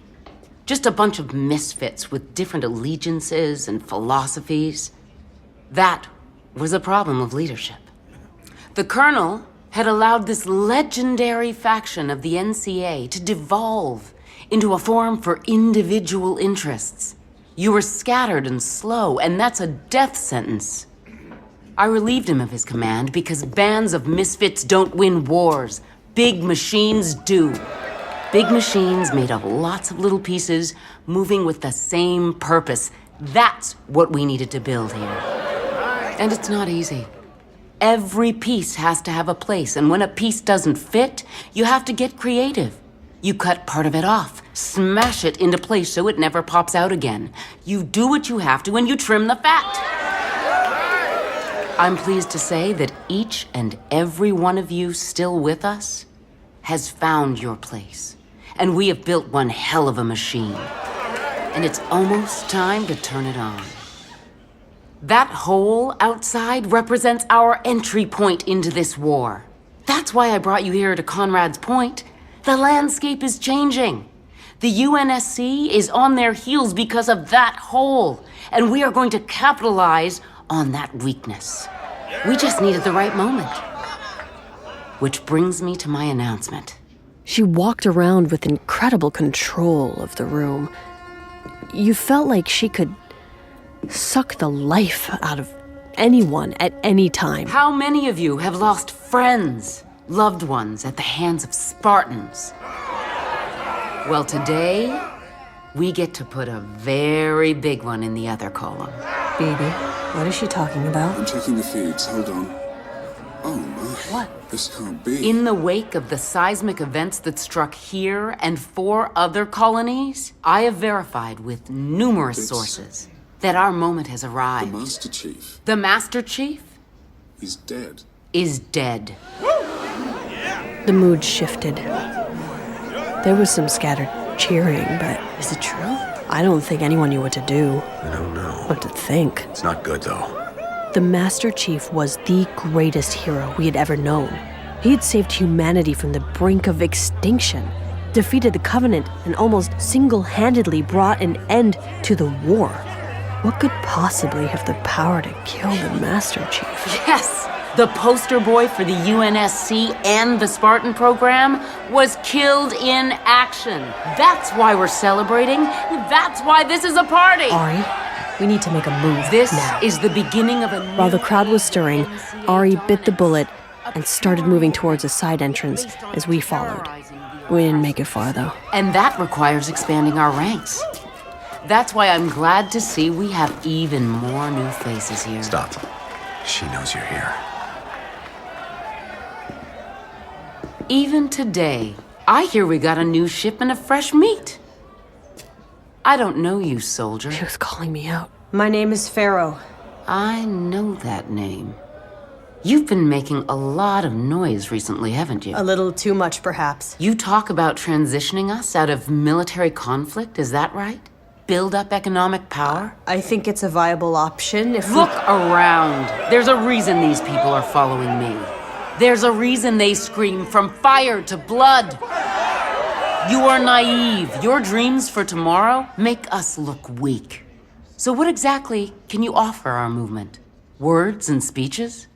Just a bunch of misfits with different allegiances and philosophies. That was a problem of leadership. The Colonel had allowed this legendary faction of the NCA to devolve into a forum for individual interests. You were scattered and slow, and that's a death sentence. I relieved him of his command because bands of misfits don't win wars. Big machines do. Big machines made of lots of little pieces moving with the same purpose. That's what we needed to build here. And it's not easy. Every piece has to have a place, and when a piece doesn't fit, you have to get creative. You cut part of it off, smash it into place so it never pops out again. You do what you have to, and you trim the fat. I'm pleased to say that each and every one of you still with us has found your place. And we have built one hell of a machine. And it's almost time to turn it on. That hole outside represents our entry point into this war. That's why I brought you here to Conrad's Point. The landscape is changing. The UNSC is on their heels because of that hole. And we are going to capitalize on that weakness. We just needed the right moment. Which brings me to my announcement. She walked around with incredible control of the room. You felt like she could suck the life out of anyone at any time. How many of you have lost friends, loved ones at the hands of Spartans? Well, today, we get to put a very big one in the other column. Baby, what is she talking about? I'm checking the feeds. Hold on. Oh my. What? This can't be. In the wake of the seismic events that struck here and 4 other colonies, I have verified with numerous sources that our moment has arrived. The Master Chief. The Master Chief? He's dead. Is dead. The mood shifted. There was some scattered cheering, but is it true? I don't think anyone knew what to do. I don't know. What to think. It's not good, though. The Master Chief was the greatest hero we had ever known. He had saved humanity from the brink of extinction. defeated the Covenant and almost single-handedly brought an end to the war. What could possibly have the power to kill the Master Chief? Yes! The poster boy for the UNSC and the Spartan program was killed in action. That's why we're celebrating. That's why this is a party. Ari, we need to make a move This now. is the beginning of a new... While the crowd was stirring, Ari bit the bullet and started moving towards a side entrance as we followed. We didn't make it far, though. And that requires expanding our ranks. That's why I'm glad to see we have even more new faces here. Stop. She knows you're here. Even today, I hear we got a new shipment of fresh meat. I don't know you, soldier. She was calling me out. My name is Pharaoh. I know that name. You've been making a lot of noise recently, haven't you? A little too much, perhaps. You talk about transitioning us out of military conflict, is that right? Build up economic power? I think it's a viable option if Look around. There's a reason these people are following me. There's a reason they scream from fire to blood. You are naive. Your dreams for tomorrow make us look weak. So what exactly can you offer our movement? Words and speeches?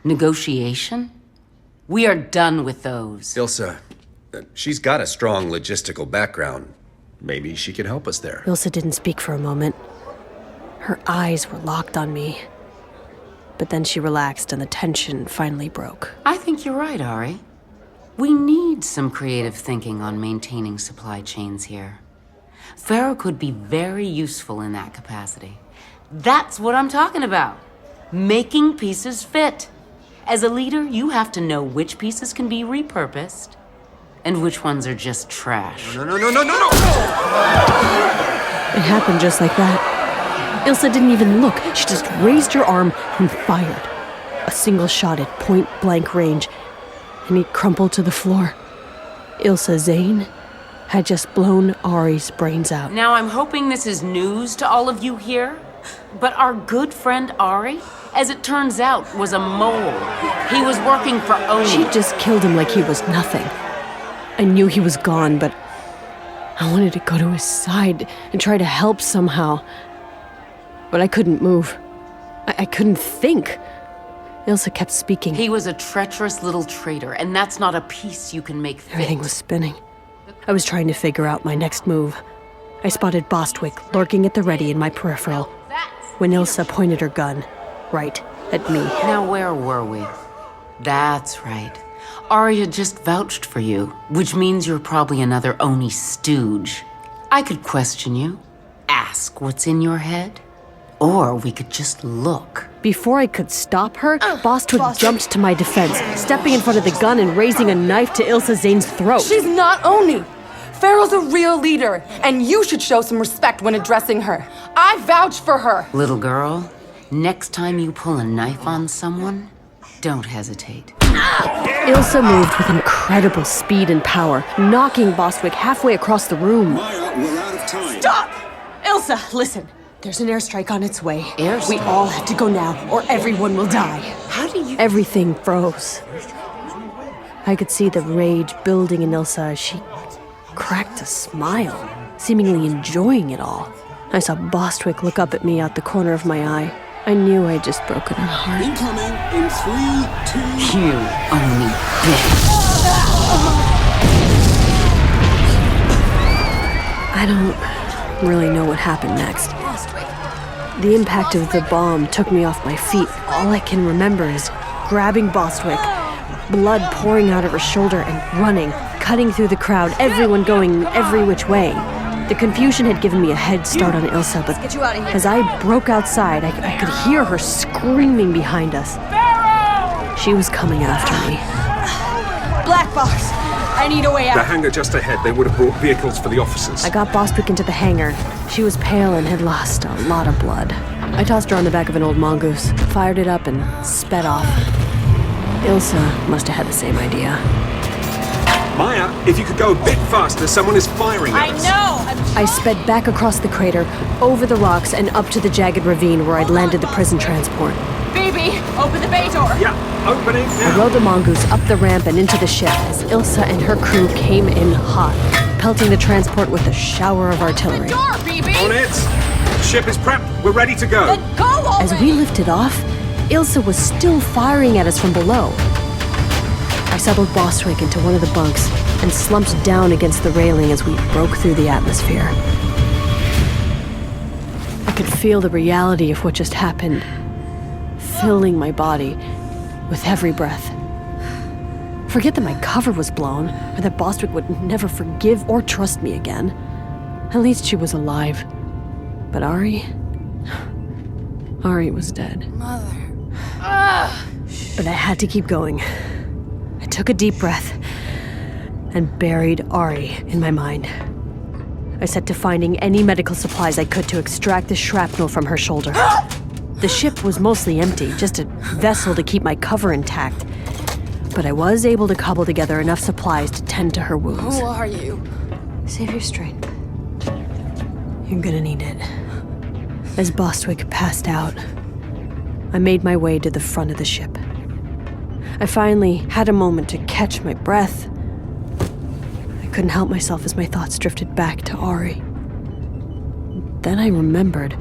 Negotiation? We are done with those. Ilsa, she's got a strong logistical background. Maybe she could help us there. Ilsa didn't speak for a moment. Her eyes were locked on me. But then she relaxed and the tension finally broke. I think you're right, Ari. We need some creative thinking on maintaining supply chains here. Pharaoh could be very useful in that capacity. That's what I'm talking about. Making pieces fit. As a leader, you have to know which pieces can be repurposed and which ones are just trash. No! It happened just like that. Ilsa didn't even look. She just raised her arm and fired. A single shot at point-blank range, and he crumpled to the floor. Ilsa Zane had just blown Ari's brains out. Now, I'm hoping this is news to all of you here, but our good friend Ari, as it turns out, was a mole. He was working for Oni. She just killed him like he was nothing. I knew he was gone, but I wanted to go to his side and try to help somehow. But I couldn't move. I couldn't think. Ilsa kept speaking. He was a treacherous little traitor, and that's not a piece you can make fit. Everything was spinning. I was trying to figure out my next move. I spotted Bostwick lurking at the ready in my peripheral when Ilsa pointed her gun right at me. Now, where were we? That's right. Ari had just vouched for you, which means you're probably another Oni stooge. I could question you, ask what's in your head, or we could just look. Before I could stop her, Bostwick jumped to my defense, stepping in front of the gun and raising a knife to Ilsa Zane's throat. She's not Oni. Pharaoh's a real leader, and you should show some respect when addressing her. I vouch for her. Little girl, next time you pull a knife on someone, don't hesitate. Ilsa moved with incredible speed and power, knocking Bostwick halfway across the room. Maya, we're out of time. Stop! Ilsa, listen. There's an airstrike on its way. Airstrike? We all have to go now, or everyone will die. How do you... Everything froze. I could see the rage building in Ilsa as she cracked a smile, seemingly enjoying it all. I saw Bostwick look up at me out the corner of my eye. I knew I'd just broken her heart. Incoming in 3, 2... You Oni bitch. I don't really know what happened next. The impact of the bomb took me off my feet. All I can remember is grabbing Bostwick, blood pouring out of her shoulder and running, cutting through the crowd, everyone going every which way. The confusion had given me a head start on Ilsa, but as I broke outside, I could hear her screaming behind us. She was coming after me. Black box! I need a way out. The hangar just ahead. They would have brought vehicles for the officers. I got Bostwick into the hangar. She was pale and had lost a lot of blood. I tossed her on the back of an old mongoose, fired it up, and sped off. Ilsa must have had the same idea. Maya, if you could go a bit faster, someone is firing at us. I know! I sped back across the crater, over the rocks, and up to the jagged ravine where I'd landed the prison transport. Be BB! Open the bay door! Yeah, opening I now. rode the mongoose up the ramp and into the ship as Ilsa and her crew came in hot, pelting the transport with a shower of artillery. Door, BB! On it. The ship is prepped. We're ready to go. Then go already! As we lifted off, Ilsa was still firing at us from below. I settled Bostwick into one of the bunks and slumped down against the railing as we broke through the atmosphere. I could feel the reality of what just happened, filling my body with every breath. Forget that my cover was blown, or that Bostwick would never forgive or trust me again. At least she was alive. But Ari was dead. Mother. But I had to keep going. I took a deep breath and buried Ari in my mind. I set to finding any medical supplies I could to extract the shrapnel from her shoulder. The ship was mostly empty, just a vessel to keep my cover intact. But I was able to cobble together enough supplies to tend to her wounds. Who are you? Save your strength. You're gonna need it. As Bostwick passed out, I made my way to the front of the ship. I finally had a moment to catch my breath. I couldn't help myself as my thoughts drifted back to Ari. Then I remembered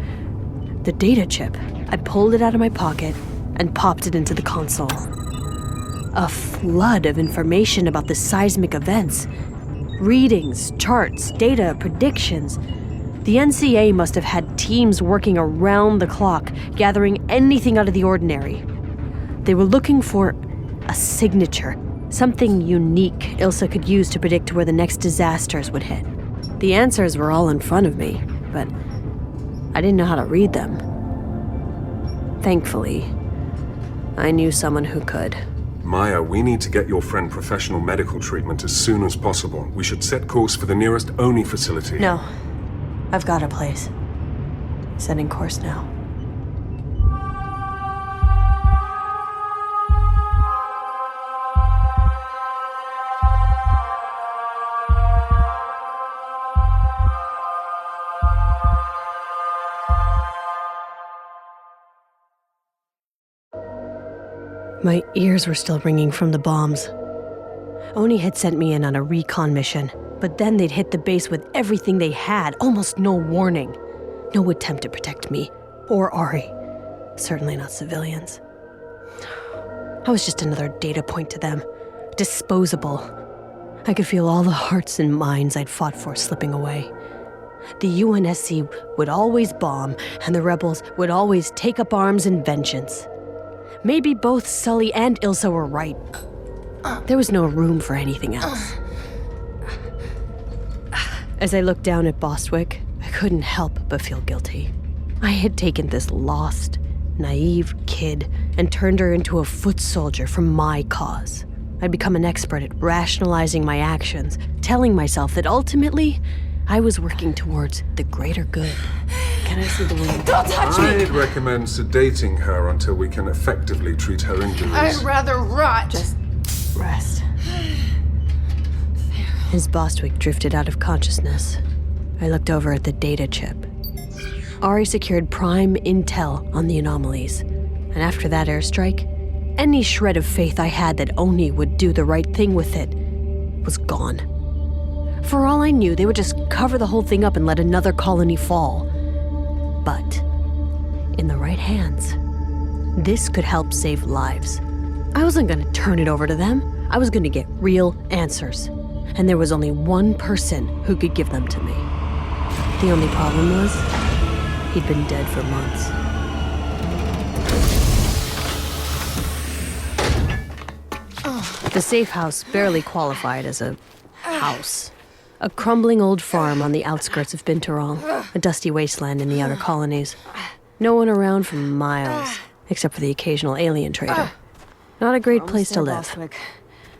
the data chip. I pulled it out of my pocket and popped it into the console. A flood of information about the seismic events. Readings, charts, data, predictions. The NCA must have had teams working around the clock, gathering anything out of the ordinary. They were looking for a signature, something unique Ilsa could use to predict where the next disasters would hit. The answers were all in front of me, but I didn't know how to read them. Thankfully, I knew someone who could. Maya, we need to get your friend professional medical treatment as soon as possible. We should set course for the nearest ONI facility. No. I've got a place. Setting course now. My ears were still ringing from the bombs. Oni had sent me in on a recon mission, but then they'd hit the base with everything they had, almost no warning. No attempt to protect me, or Ari. Certainly not civilians. I was just another data point to them. Disposable. I could feel all the hearts and minds I'd fought for slipping away. The UNSC would always bomb, and the rebels would always take up arms in vengeance. Maybe both Sully and Ilsa were right. There was no room for anything else. As I looked down at Bostwick, I couldn't help but feel guilty. I had taken this lost, naive kid and turned her into a foot soldier for my cause. I'd become an expert at rationalizing my actions, telling myself that ultimately, I was working towards the greater good. Can I see the wound? Don't touch me! I'd recommend sedating her until we can effectively treat her injuries. I'd rather rot. Just rest. As Bostwick drifted out of consciousness, I looked over at the data chip. Ari secured prime intel on the anomalies, and after that airstrike, any shred of faith I had that Oni would do the right thing with it was gone. For all I knew, they would just cover the whole thing up and let another colony fall. But in the right hands, this could help save lives. I wasn't going to turn it over to them. I was going to get real answers. And there was only one person who could give them to me. The only problem was, he'd been dead for months. The safe house barely qualified as a house. A crumbling old farm on the outskirts of Binturong, a dusty wasteland in the outer colonies. No one around for miles, except for the occasional alien trader. Not a great place to live,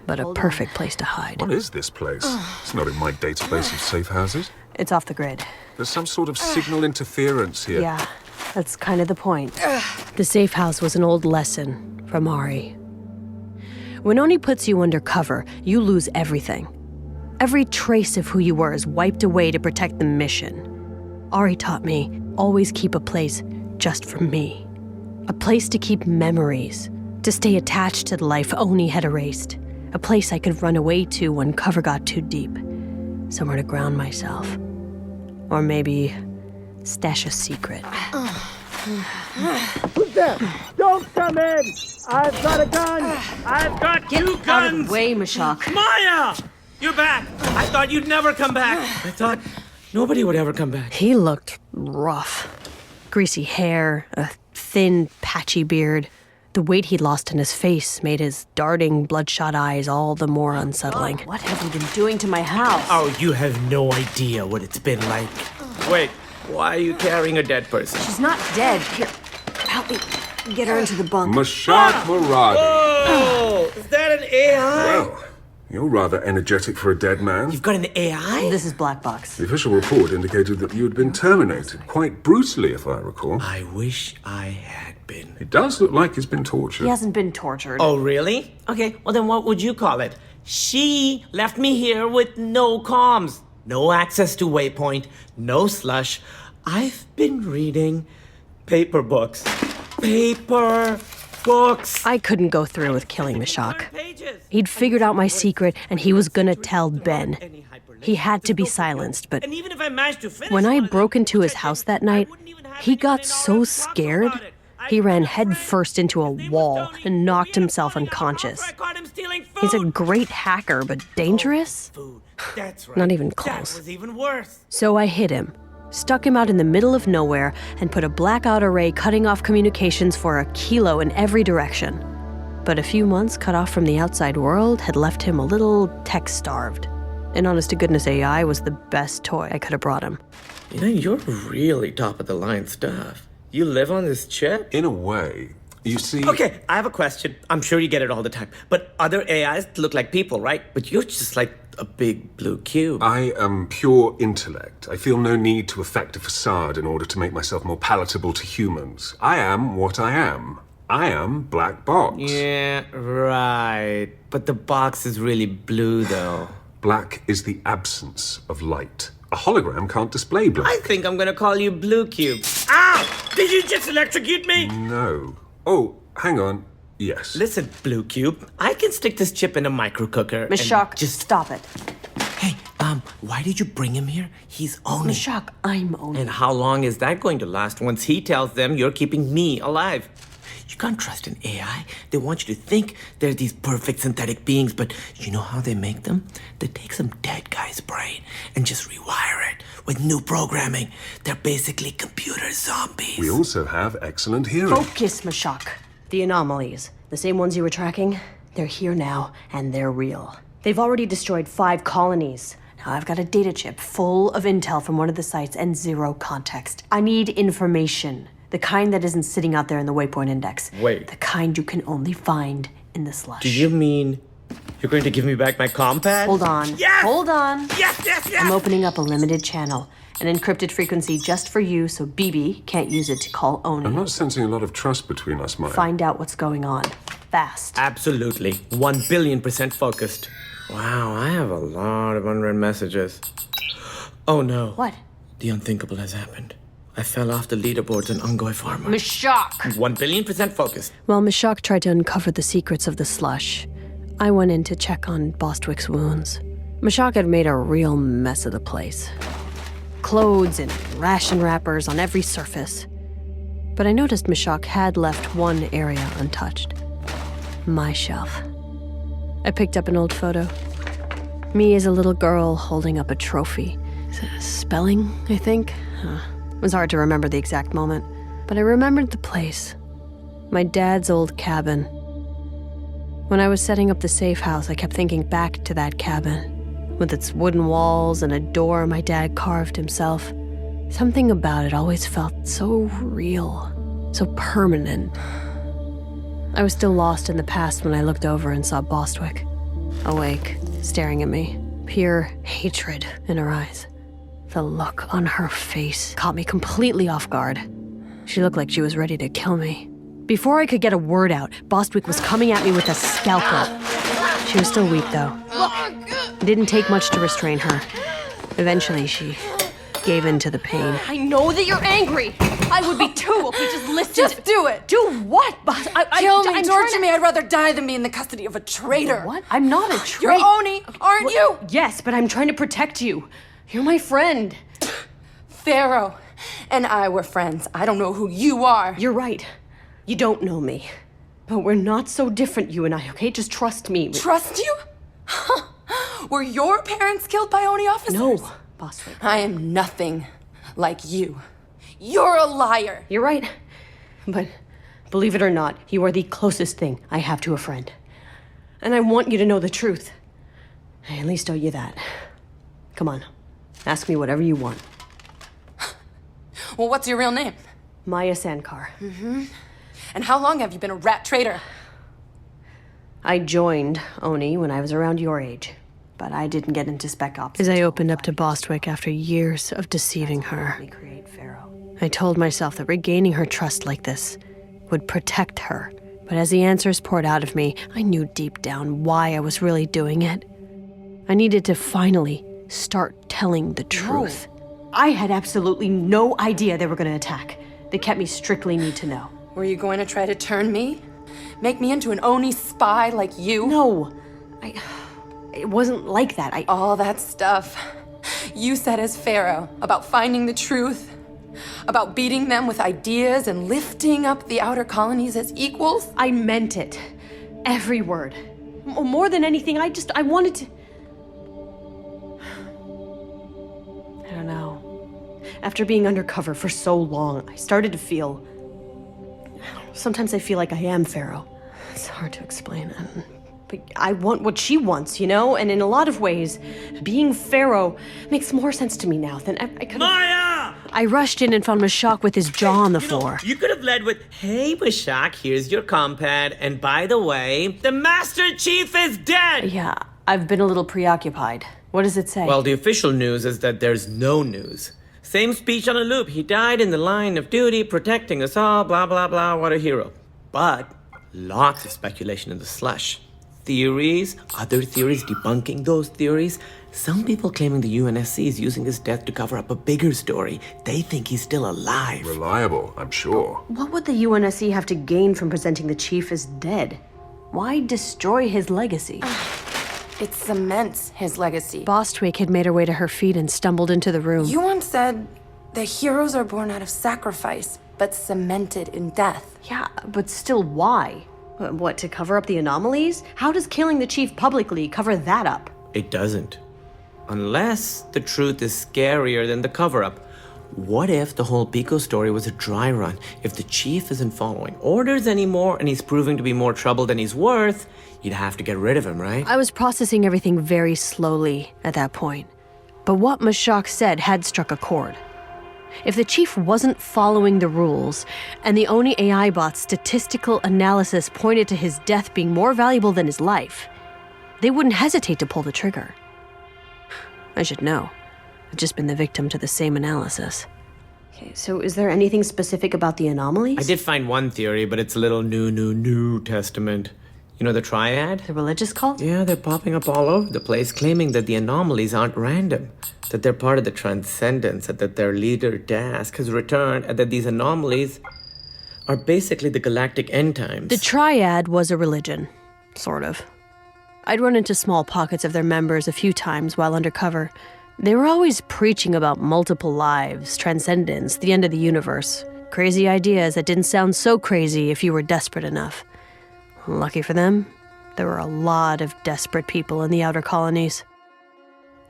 but a perfect place to hide. What is this place? It's not in my database of safe houses. It's off the grid. There's some sort of signal interference here. Yeah, that's kind of the point. The safe house was an old lesson from Ari. When Oni puts you under cover, you lose everything. Every trace of who you were is wiped away to protect the mission. Ari taught me, always keep a place just for me. A place to keep memories, to stay attached to the life Oni had erased. A place I could run away to when cover got too deep. Somewhere to ground myself. Or maybe stash a secret. Who's there? Don't come in! I've got a gun! I've got Get two out guns! of the way, Mashak. Maya! You're back! I thought you'd never come back. I thought nobody would ever come back. He looked rough. Greasy hair, a thin, patchy beard. The weight he'd lost in his face made his darting, bloodshot eyes all the more unsettling. What have you been doing to my house? Oh, you have no idea what it's been like. Wait, why are you carrying a dead person? She's not dead. Here, help me get her into the bunk. Mashak Muradi. Oh, is that an AI? Well, you're rather energetic for a dead man. You've got an AI? This is Black Box. The official report indicated that you had been terminated, quite brutally, if I recall. I wish I had been. It does look like he's been tortured. He hasn't been tortured. Oh, really? Okay, well then what would you call it? She left me here with no comms, no access to Waypoint, no slush. I've been reading paper books. Paper books. I couldn't go through with killing Mashak. He'd figured out my secret, and he was gonna tell Ben. He had to be silenced, but And even if I managed to finish when I broke into his house that night, he got so scared, he ran headfirst into a wall and knocked himself unconscious. He's a great hacker, but dangerous? That's right. Not even That close. was even worse. So I hid him, stuck him out in the middle of nowhere, and put a blackout array cutting off communications for a kilo in every direction. But a few months cut off from the outside world had left him a little tech-starved. And honest-to-goodness AI was the best toy I could have brought him. You know, you're really top-of-the-line stuff. You live on this chip? In a way. You see... Okay, I have a question. I'm sure you get it all the time. But other AIs look like people, right? But you're just like a big blue cube. I am pure intellect. I feel no need to affect a facade in order to make myself more palatable to humans. I am what I am. I am Black Box. Yeah, right. But the box is really blue, though. Black is the absence of light. A hologram can't display black. I think I'm gonna call you Blue Cube. Ow! Did you just electrocute me? No. Oh, hang on. Yes. Listen, Blue Cube, I can stick this chip in a micro cooker. Mashak, just stop it. Hey, why did you bring him here? He's Oni. Mashak, I'm Oni. And how long is that going to last once he tells them you're keeping me alive? You can't trust an AI. They want you to think they're these perfect synthetic beings, but you know how they make them? They take some dead guy's brain and just rewire it with new programming. They're basically computer zombies. We also have excellent hearing. Focus, Mashak. The anomalies, the same ones you were tracking, they're here now, and they're real. They've already destroyed 5 colonies. Now I've got a data chip full of intel from one of the sites and 0 context. I need information. The kind that isn't sitting out there in the Waypoint Index. Wait. The kind you can only find in the slush. Do you mean you're going to give me back my compad? Hold on. Yes! Hold on. Yes, yes, yes! I'm opening up a limited channel. An encrypted frequency just for you so BB can't use it to call Oni. I'm not sensing a lot of trust between us, Maya. Find out what's going on. Fast. Absolutely. 1,000,000,000% focused. Wow, I have a lot of unread messages. Oh no. What? The unthinkable has happened. I fell off the leaderboards in Ungoi Farmer. Mashak! 1,000,000,000% focused. While Mashak tried to uncover the secrets of the slush, I went in to check on Bostwick's wounds. Mashak had made a real mess of the place. Clothes and ration wrappers on every surface. But I noticed Mashak had left one area untouched. My shelf. I picked up an old photo. Me as a little girl holding up a trophy. Spelling, I think? It was hard to remember the exact moment, but I remembered the place. My dad's old cabin. When I was setting up the safe house, I kept thinking back to that cabin, with its wooden walls and a door my dad carved himself. Something about it always felt so real, so permanent. I was still lost in the past when I looked over and saw Bostwick, awake, staring at me, pure hatred in her eyes. The look on her face caught me completely off guard. She looked like she was ready to kill me. Before I could get a word out, Bostwick was coming at me with a scalpel. She was still weak, though. It didn't take much to restrain her. Eventually, she gave in to the pain. I know that you're angry. I would be too if you just listened. Just do it. Do what, boss? Kill me, I'm torture trying me. I'd rather die than be in the custody of a traitor. What? I'm not a traitor. You're Oni, aren't you? Yes, but I'm trying to protect you. You're my friend. Pharaoh and I were friends. I don't know who you are. You're right. You don't know me. But we're not so different, you and I, okay? Just trust me. Trust you? Were your parents killed by Oni officers? No, Bostwick. I am nothing like you. You're a liar. You're right. But believe it or not, you are the closest thing I have to a friend. And I want you to know the truth. I at least owe you that. Come on. Ask me whatever you want. Well, what's your real name? Maya Sankar. Mm-hmm. And how long have you been a rat traitor? I joined Oni when I was around your age, but I didn't get into Spec Ops. As I opened up to Bostwick after years of deceiving her, I told myself that regaining her trust like this would protect her. But as the answers poured out of me, I knew deep down why I was really doing it. I needed to finally start telling the truth. No. I had absolutely no idea they were going to attack. They kept me strictly need to know. Were you going to try to turn me? Make me into an Oni spy like you? No. It wasn't like that. All that stuff you said as Pharaoh about finding the truth, about beating them with ideas and lifting up the outer colonies as equals. I meant it. Every word. More than anything, I wanted to... I don't know. After being undercover for so long, I started to feel... Sometimes I feel like I am Pharaoh. It's hard to explain. But I want what she wants, you know? And in a lot of ways, being Pharaoh makes more sense to me now than I could have... Maya! I rushed in and found Mashak with his jaw on the floor. You could have led with, "Hey, Mashak, here's your compad. And by the way, the Master Chief is dead!" Yeah, I've been a little preoccupied. What does it say? Well, the official news is that there's no news. Same speech on a loop. He died in the line of duty, protecting us all, blah, blah, blah, what a hero. But lots of speculation in the slush. Theories, other theories debunking those theories. Some people claiming the UNSC is using his death to cover up a bigger story. They think he's still alive. Reliable, I'm sure. What would the UNSC have to gain from presenting the chief as dead? Why destroy his legacy? It cements his legacy. Bostwick had made her way to her feet and stumbled into the room. You once said the heroes are born out of sacrifice, but cemented in death. Yeah, but still why? What, to cover up the anomalies? How does killing the chief publicly cover that up? It doesn't. Unless the truth is scarier than the cover-up. What if the whole Pico story was a dry run? If the chief isn't following orders anymore and he's proving to be more trouble than he's worth, you'd have to get rid of him, right? I was processing everything very slowly at that point. But what Mashak said had struck a chord. If the chief wasn't following the rules, and the Oni AI bot's statistical analysis pointed to his death being more valuable than his life, they wouldn't hesitate to pull the trigger. I should know. I've just been the victim to the same analysis. Okay, so is there anything specific about the anomalies? I did find one theory, but it's a little New Testament. You know the Triad? The religious cult? Yeah, they're popping up all over the place, claiming that the anomalies aren't random, that they're part of the transcendence, that their leader, Dask, has returned, and that these anomalies are basically the galactic end times. The Triad was a religion, sort of. I'd run into small pockets of their members a few times while undercover. They were always preaching about multiple lives, transcendence, the end of the universe. Crazy ideas that didn't sound so crazy if you were desperate enough. Lucky for them, there were a lot of desperate people in the outer colonies.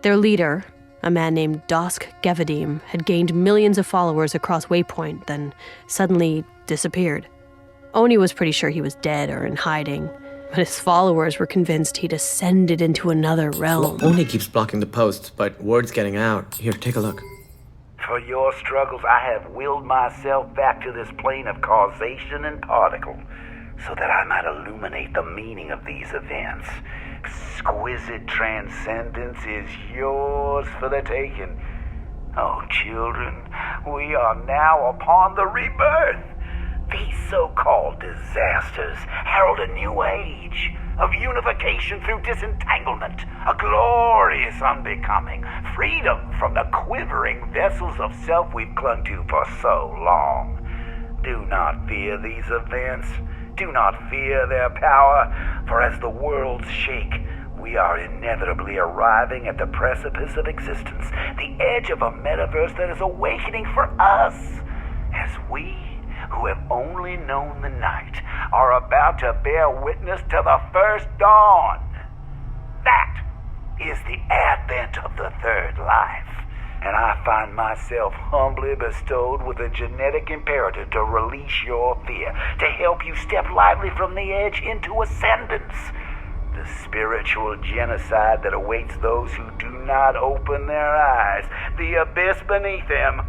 Their leader, a man named Dosk Gevadim, had gained millions of followers across Waypoint, then suddenly disappeared. Oni was pretty sure he was dead or in hiding, but his followers were convinced he'd ascended into another realm. Well, Oni keeps blocking the posts, but word's getting out. Here, take a look. For your struggles, I have willed myself back to this plane of causation and particle, so that I might illuminate the meaning of these events. Exquisite transcendence is yours for the taking. Oh, children, we are now upon the rebirth. These so-called disasters herald a new age of unification through disentanglement, a glorious unbecoming, Freedom from the quivering vessels of self we've clung to for so long. Do not fear these events. Do not fear their power, for as the worlds shake, we are inevitably arriving at the precipice of existence, the edge of a metaverse that is awakening for us, as we, who have only known the night, are about to bear witness to the first dawn. That is the advent of the third life, and I find myself humbly bestowed with a genetic imperative to release your fear, to help you step lightly from the edge into ascendance. The spiritual genocide that awaits those who do not open their eyes, the abyss beneath them,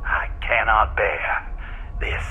I cannot bear. This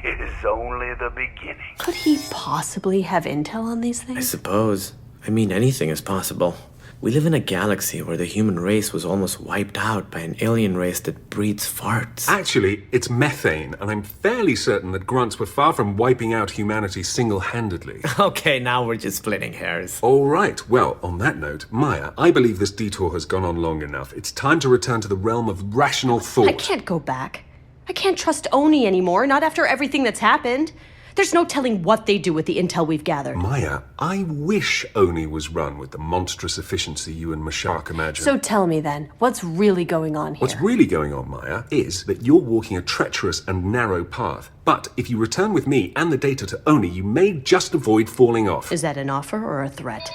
is only the beginning. Could he possibly have intel on these I things? suppose. I mean, anything is possible. We live in a galaxy where the human race was almost wiped out by an alien race that breathes farts. Actually, it's methane, and I'm fairly certain that grunts were far from wiping out humanity single-handedly. Okay, now we're just splitting hairs. All right. Well, on that note, Maya, I believe this detour has gone on long enough. It's time to return to the realm of rational thought. I can't go back. I can't trust Oni anymore, not after everything that's happened. There's no telling what they do with the intel we've gathered. Maya, I wish Oni was run with the monstrous efficiency you and Mashak imagine. So tell me then, what's really going on here? What's really going on, Maya, is that you're walking a treacherous and narrow path. But if you return with me and the data to Oni, you may just avoid falling off. Is that an offer or a threat?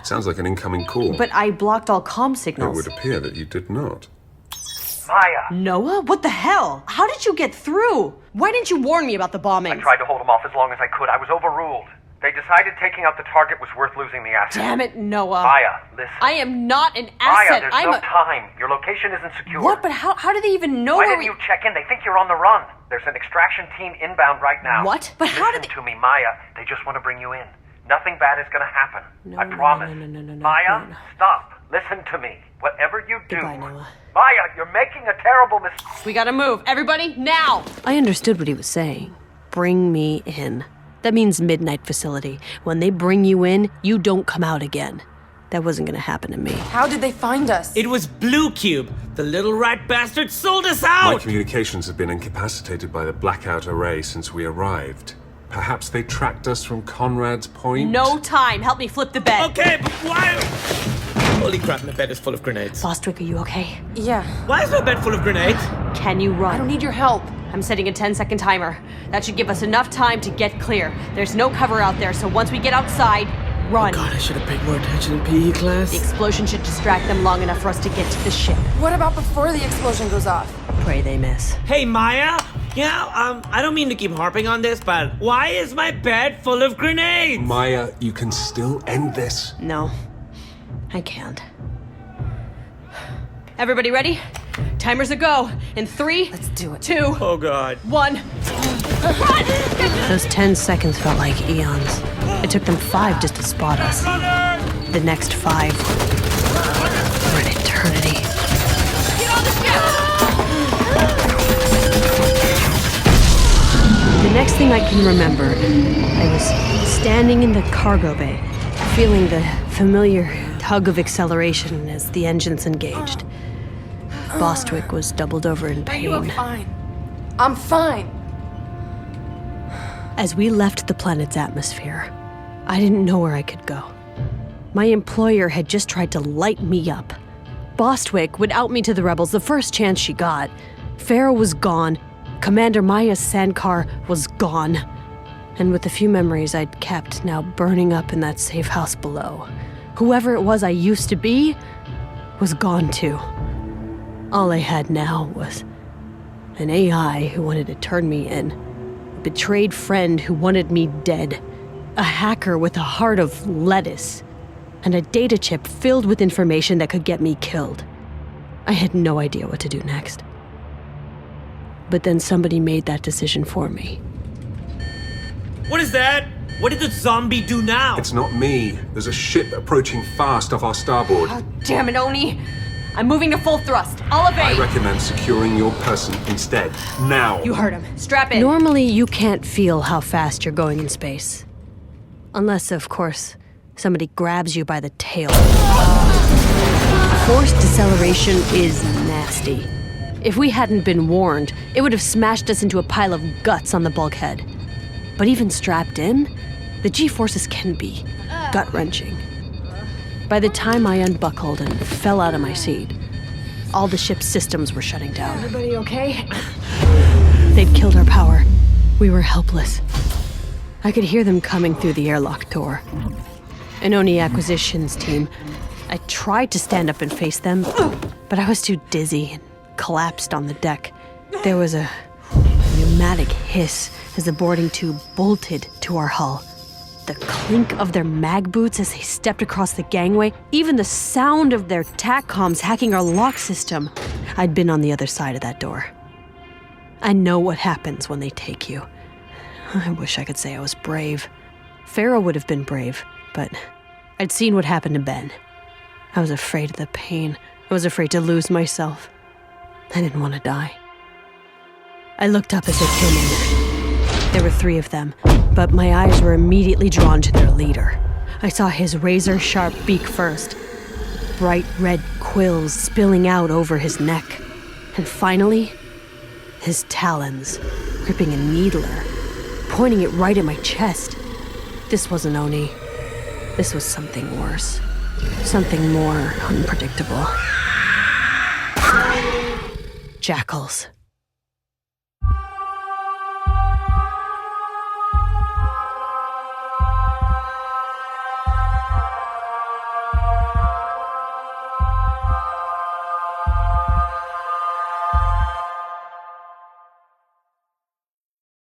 Sounds like an incoming call. But I blocked all comm It signals. would appear that you did not. Maya! Noah? What the hell? How did you get through? Why didn't you warn me about the bombing? I tried to hold them off as long as I could. I was overruled. They decided taking out the target was worth losing the asset. Damn it, Noah. Maya, listen. I am not an Maya, asset. there's I'm no a... time. Your location isn't secure. What? But how do they even know Why where didn't you check in? They think you're on the run. There's an extraction team inbound right now. What? But how did Listen to me, Maya. They just want to bring you in. Nothing bad is going to happen. I promise. Maya, stop. Listen to me. Whatever you do. Goodbye, Noah. Maya, you're making a terrible mistake. We gotta move. Everybody, now! I understood what he was saying. Bring me in. That means Midnight Facility. When they bring you in, you don't come out again. That wasn't gonna happen to me. How did they find us? It was Blue Cube. The little rat bastard sold us My out! communications have been incapacitated by the blackout array since we arrived. Perhaps they tracked us from Conrad's Point? No time. Help me flip the bed. Okay, but why? Holy crap, my bed is full of grenades. Bostwick, are you okay? Yeah. Why is my bed full of grenades? Can you run? I don't need your help. I'm setting a 10-second timer. That should give us enough time to get clear. There's no cover out there, so once we get outside, run. God, I should have paid more attention in PE class. The explosion should distract them long enough for us to get to the ship. What about before the explosion goes off? Pray they miss. Hey, Maya? Yeah, I don't mean to keep harping on this, but why is my bed full of grenades? Maya, you can still end this. No, I can't. Everybody ready? Timers a go. In 3, Let's do it. 2, Oh, God. 1. Those 10 seconds felt like eons. It took them 5 just to spot us. The next 5 were an eternity. Get on the ship! The next thing I can remember, I was standing in the cargo bay, feeling the familiar tug of acceleration as the engines engaged. Bostwick was doubled over in You are pain. fine. I'm fine. As we left the planet's atmosphere, I didn't know where I could go. My employer had just tried to light me up. Bostwick would out me to the rebels the first chance she got. Pharaoh was gone. Commander Maya Sankar was gone. And with the few memories I'd kept now burning up in that safe house below, whoever it was I used to be was gone too. All I had now was an AI who wanted to turn me in, a betrayed friend who wanted me dead, a hacker with a heart of lettuce, and a data chip filled with information that could get me killed. I had no idea what to do next. But then somebody made that decision for me. What is that? What did the zombie do now? It's not me. There's a ship approaching fast off our starboard. Oh, damn it, Oni. I'm moving to full thrust. I'll I evade. recommend securing your person instead. Now. You heard him. Strap in. Normally, you can't feel how fast you're going in space. Unless, of course, somebody grabs you by the tail. Forced deceleration is nasty. If we hadn't been warned, it would have smashed us into a pile of guts on the bulkhead. But even strapped in, the G-forces can be gut-wrenching. By the time I unbuckled and fell out of my seat, all the ship's systems were shutting down. Everybody okay? They'd killed our power. We were helpless. I could hear them coming through the airlock door. An Oni acquisitions team. I tried to stand up and face them, but I was too dizzy and collapsed on the deck. There was a pneumatic hiss as the boarding tube bolted to our hull. The clink of their mag boots as they stepped across the gangway, even the sound of their TACCOMs hacking our lock system. I'd been on the other side of that door. I know what happens when they take you. I wish I could say I was brave. Pharaoh would have been brave, but I'd seen what happened to Ben. I was afraid of the pain. I was afraid to lose myself. I didn't want to die. I looked up as they came in. There were 3 of them, but my eyes were immediately drawn to their leader. I saw his razor-sharp beak first, bright red quills spilling out over his neck, and finally, his talons, gripping a needler, pointing it right at my chest. This wasn't Oni. This was something worse. Something more unpredictable. Jackals.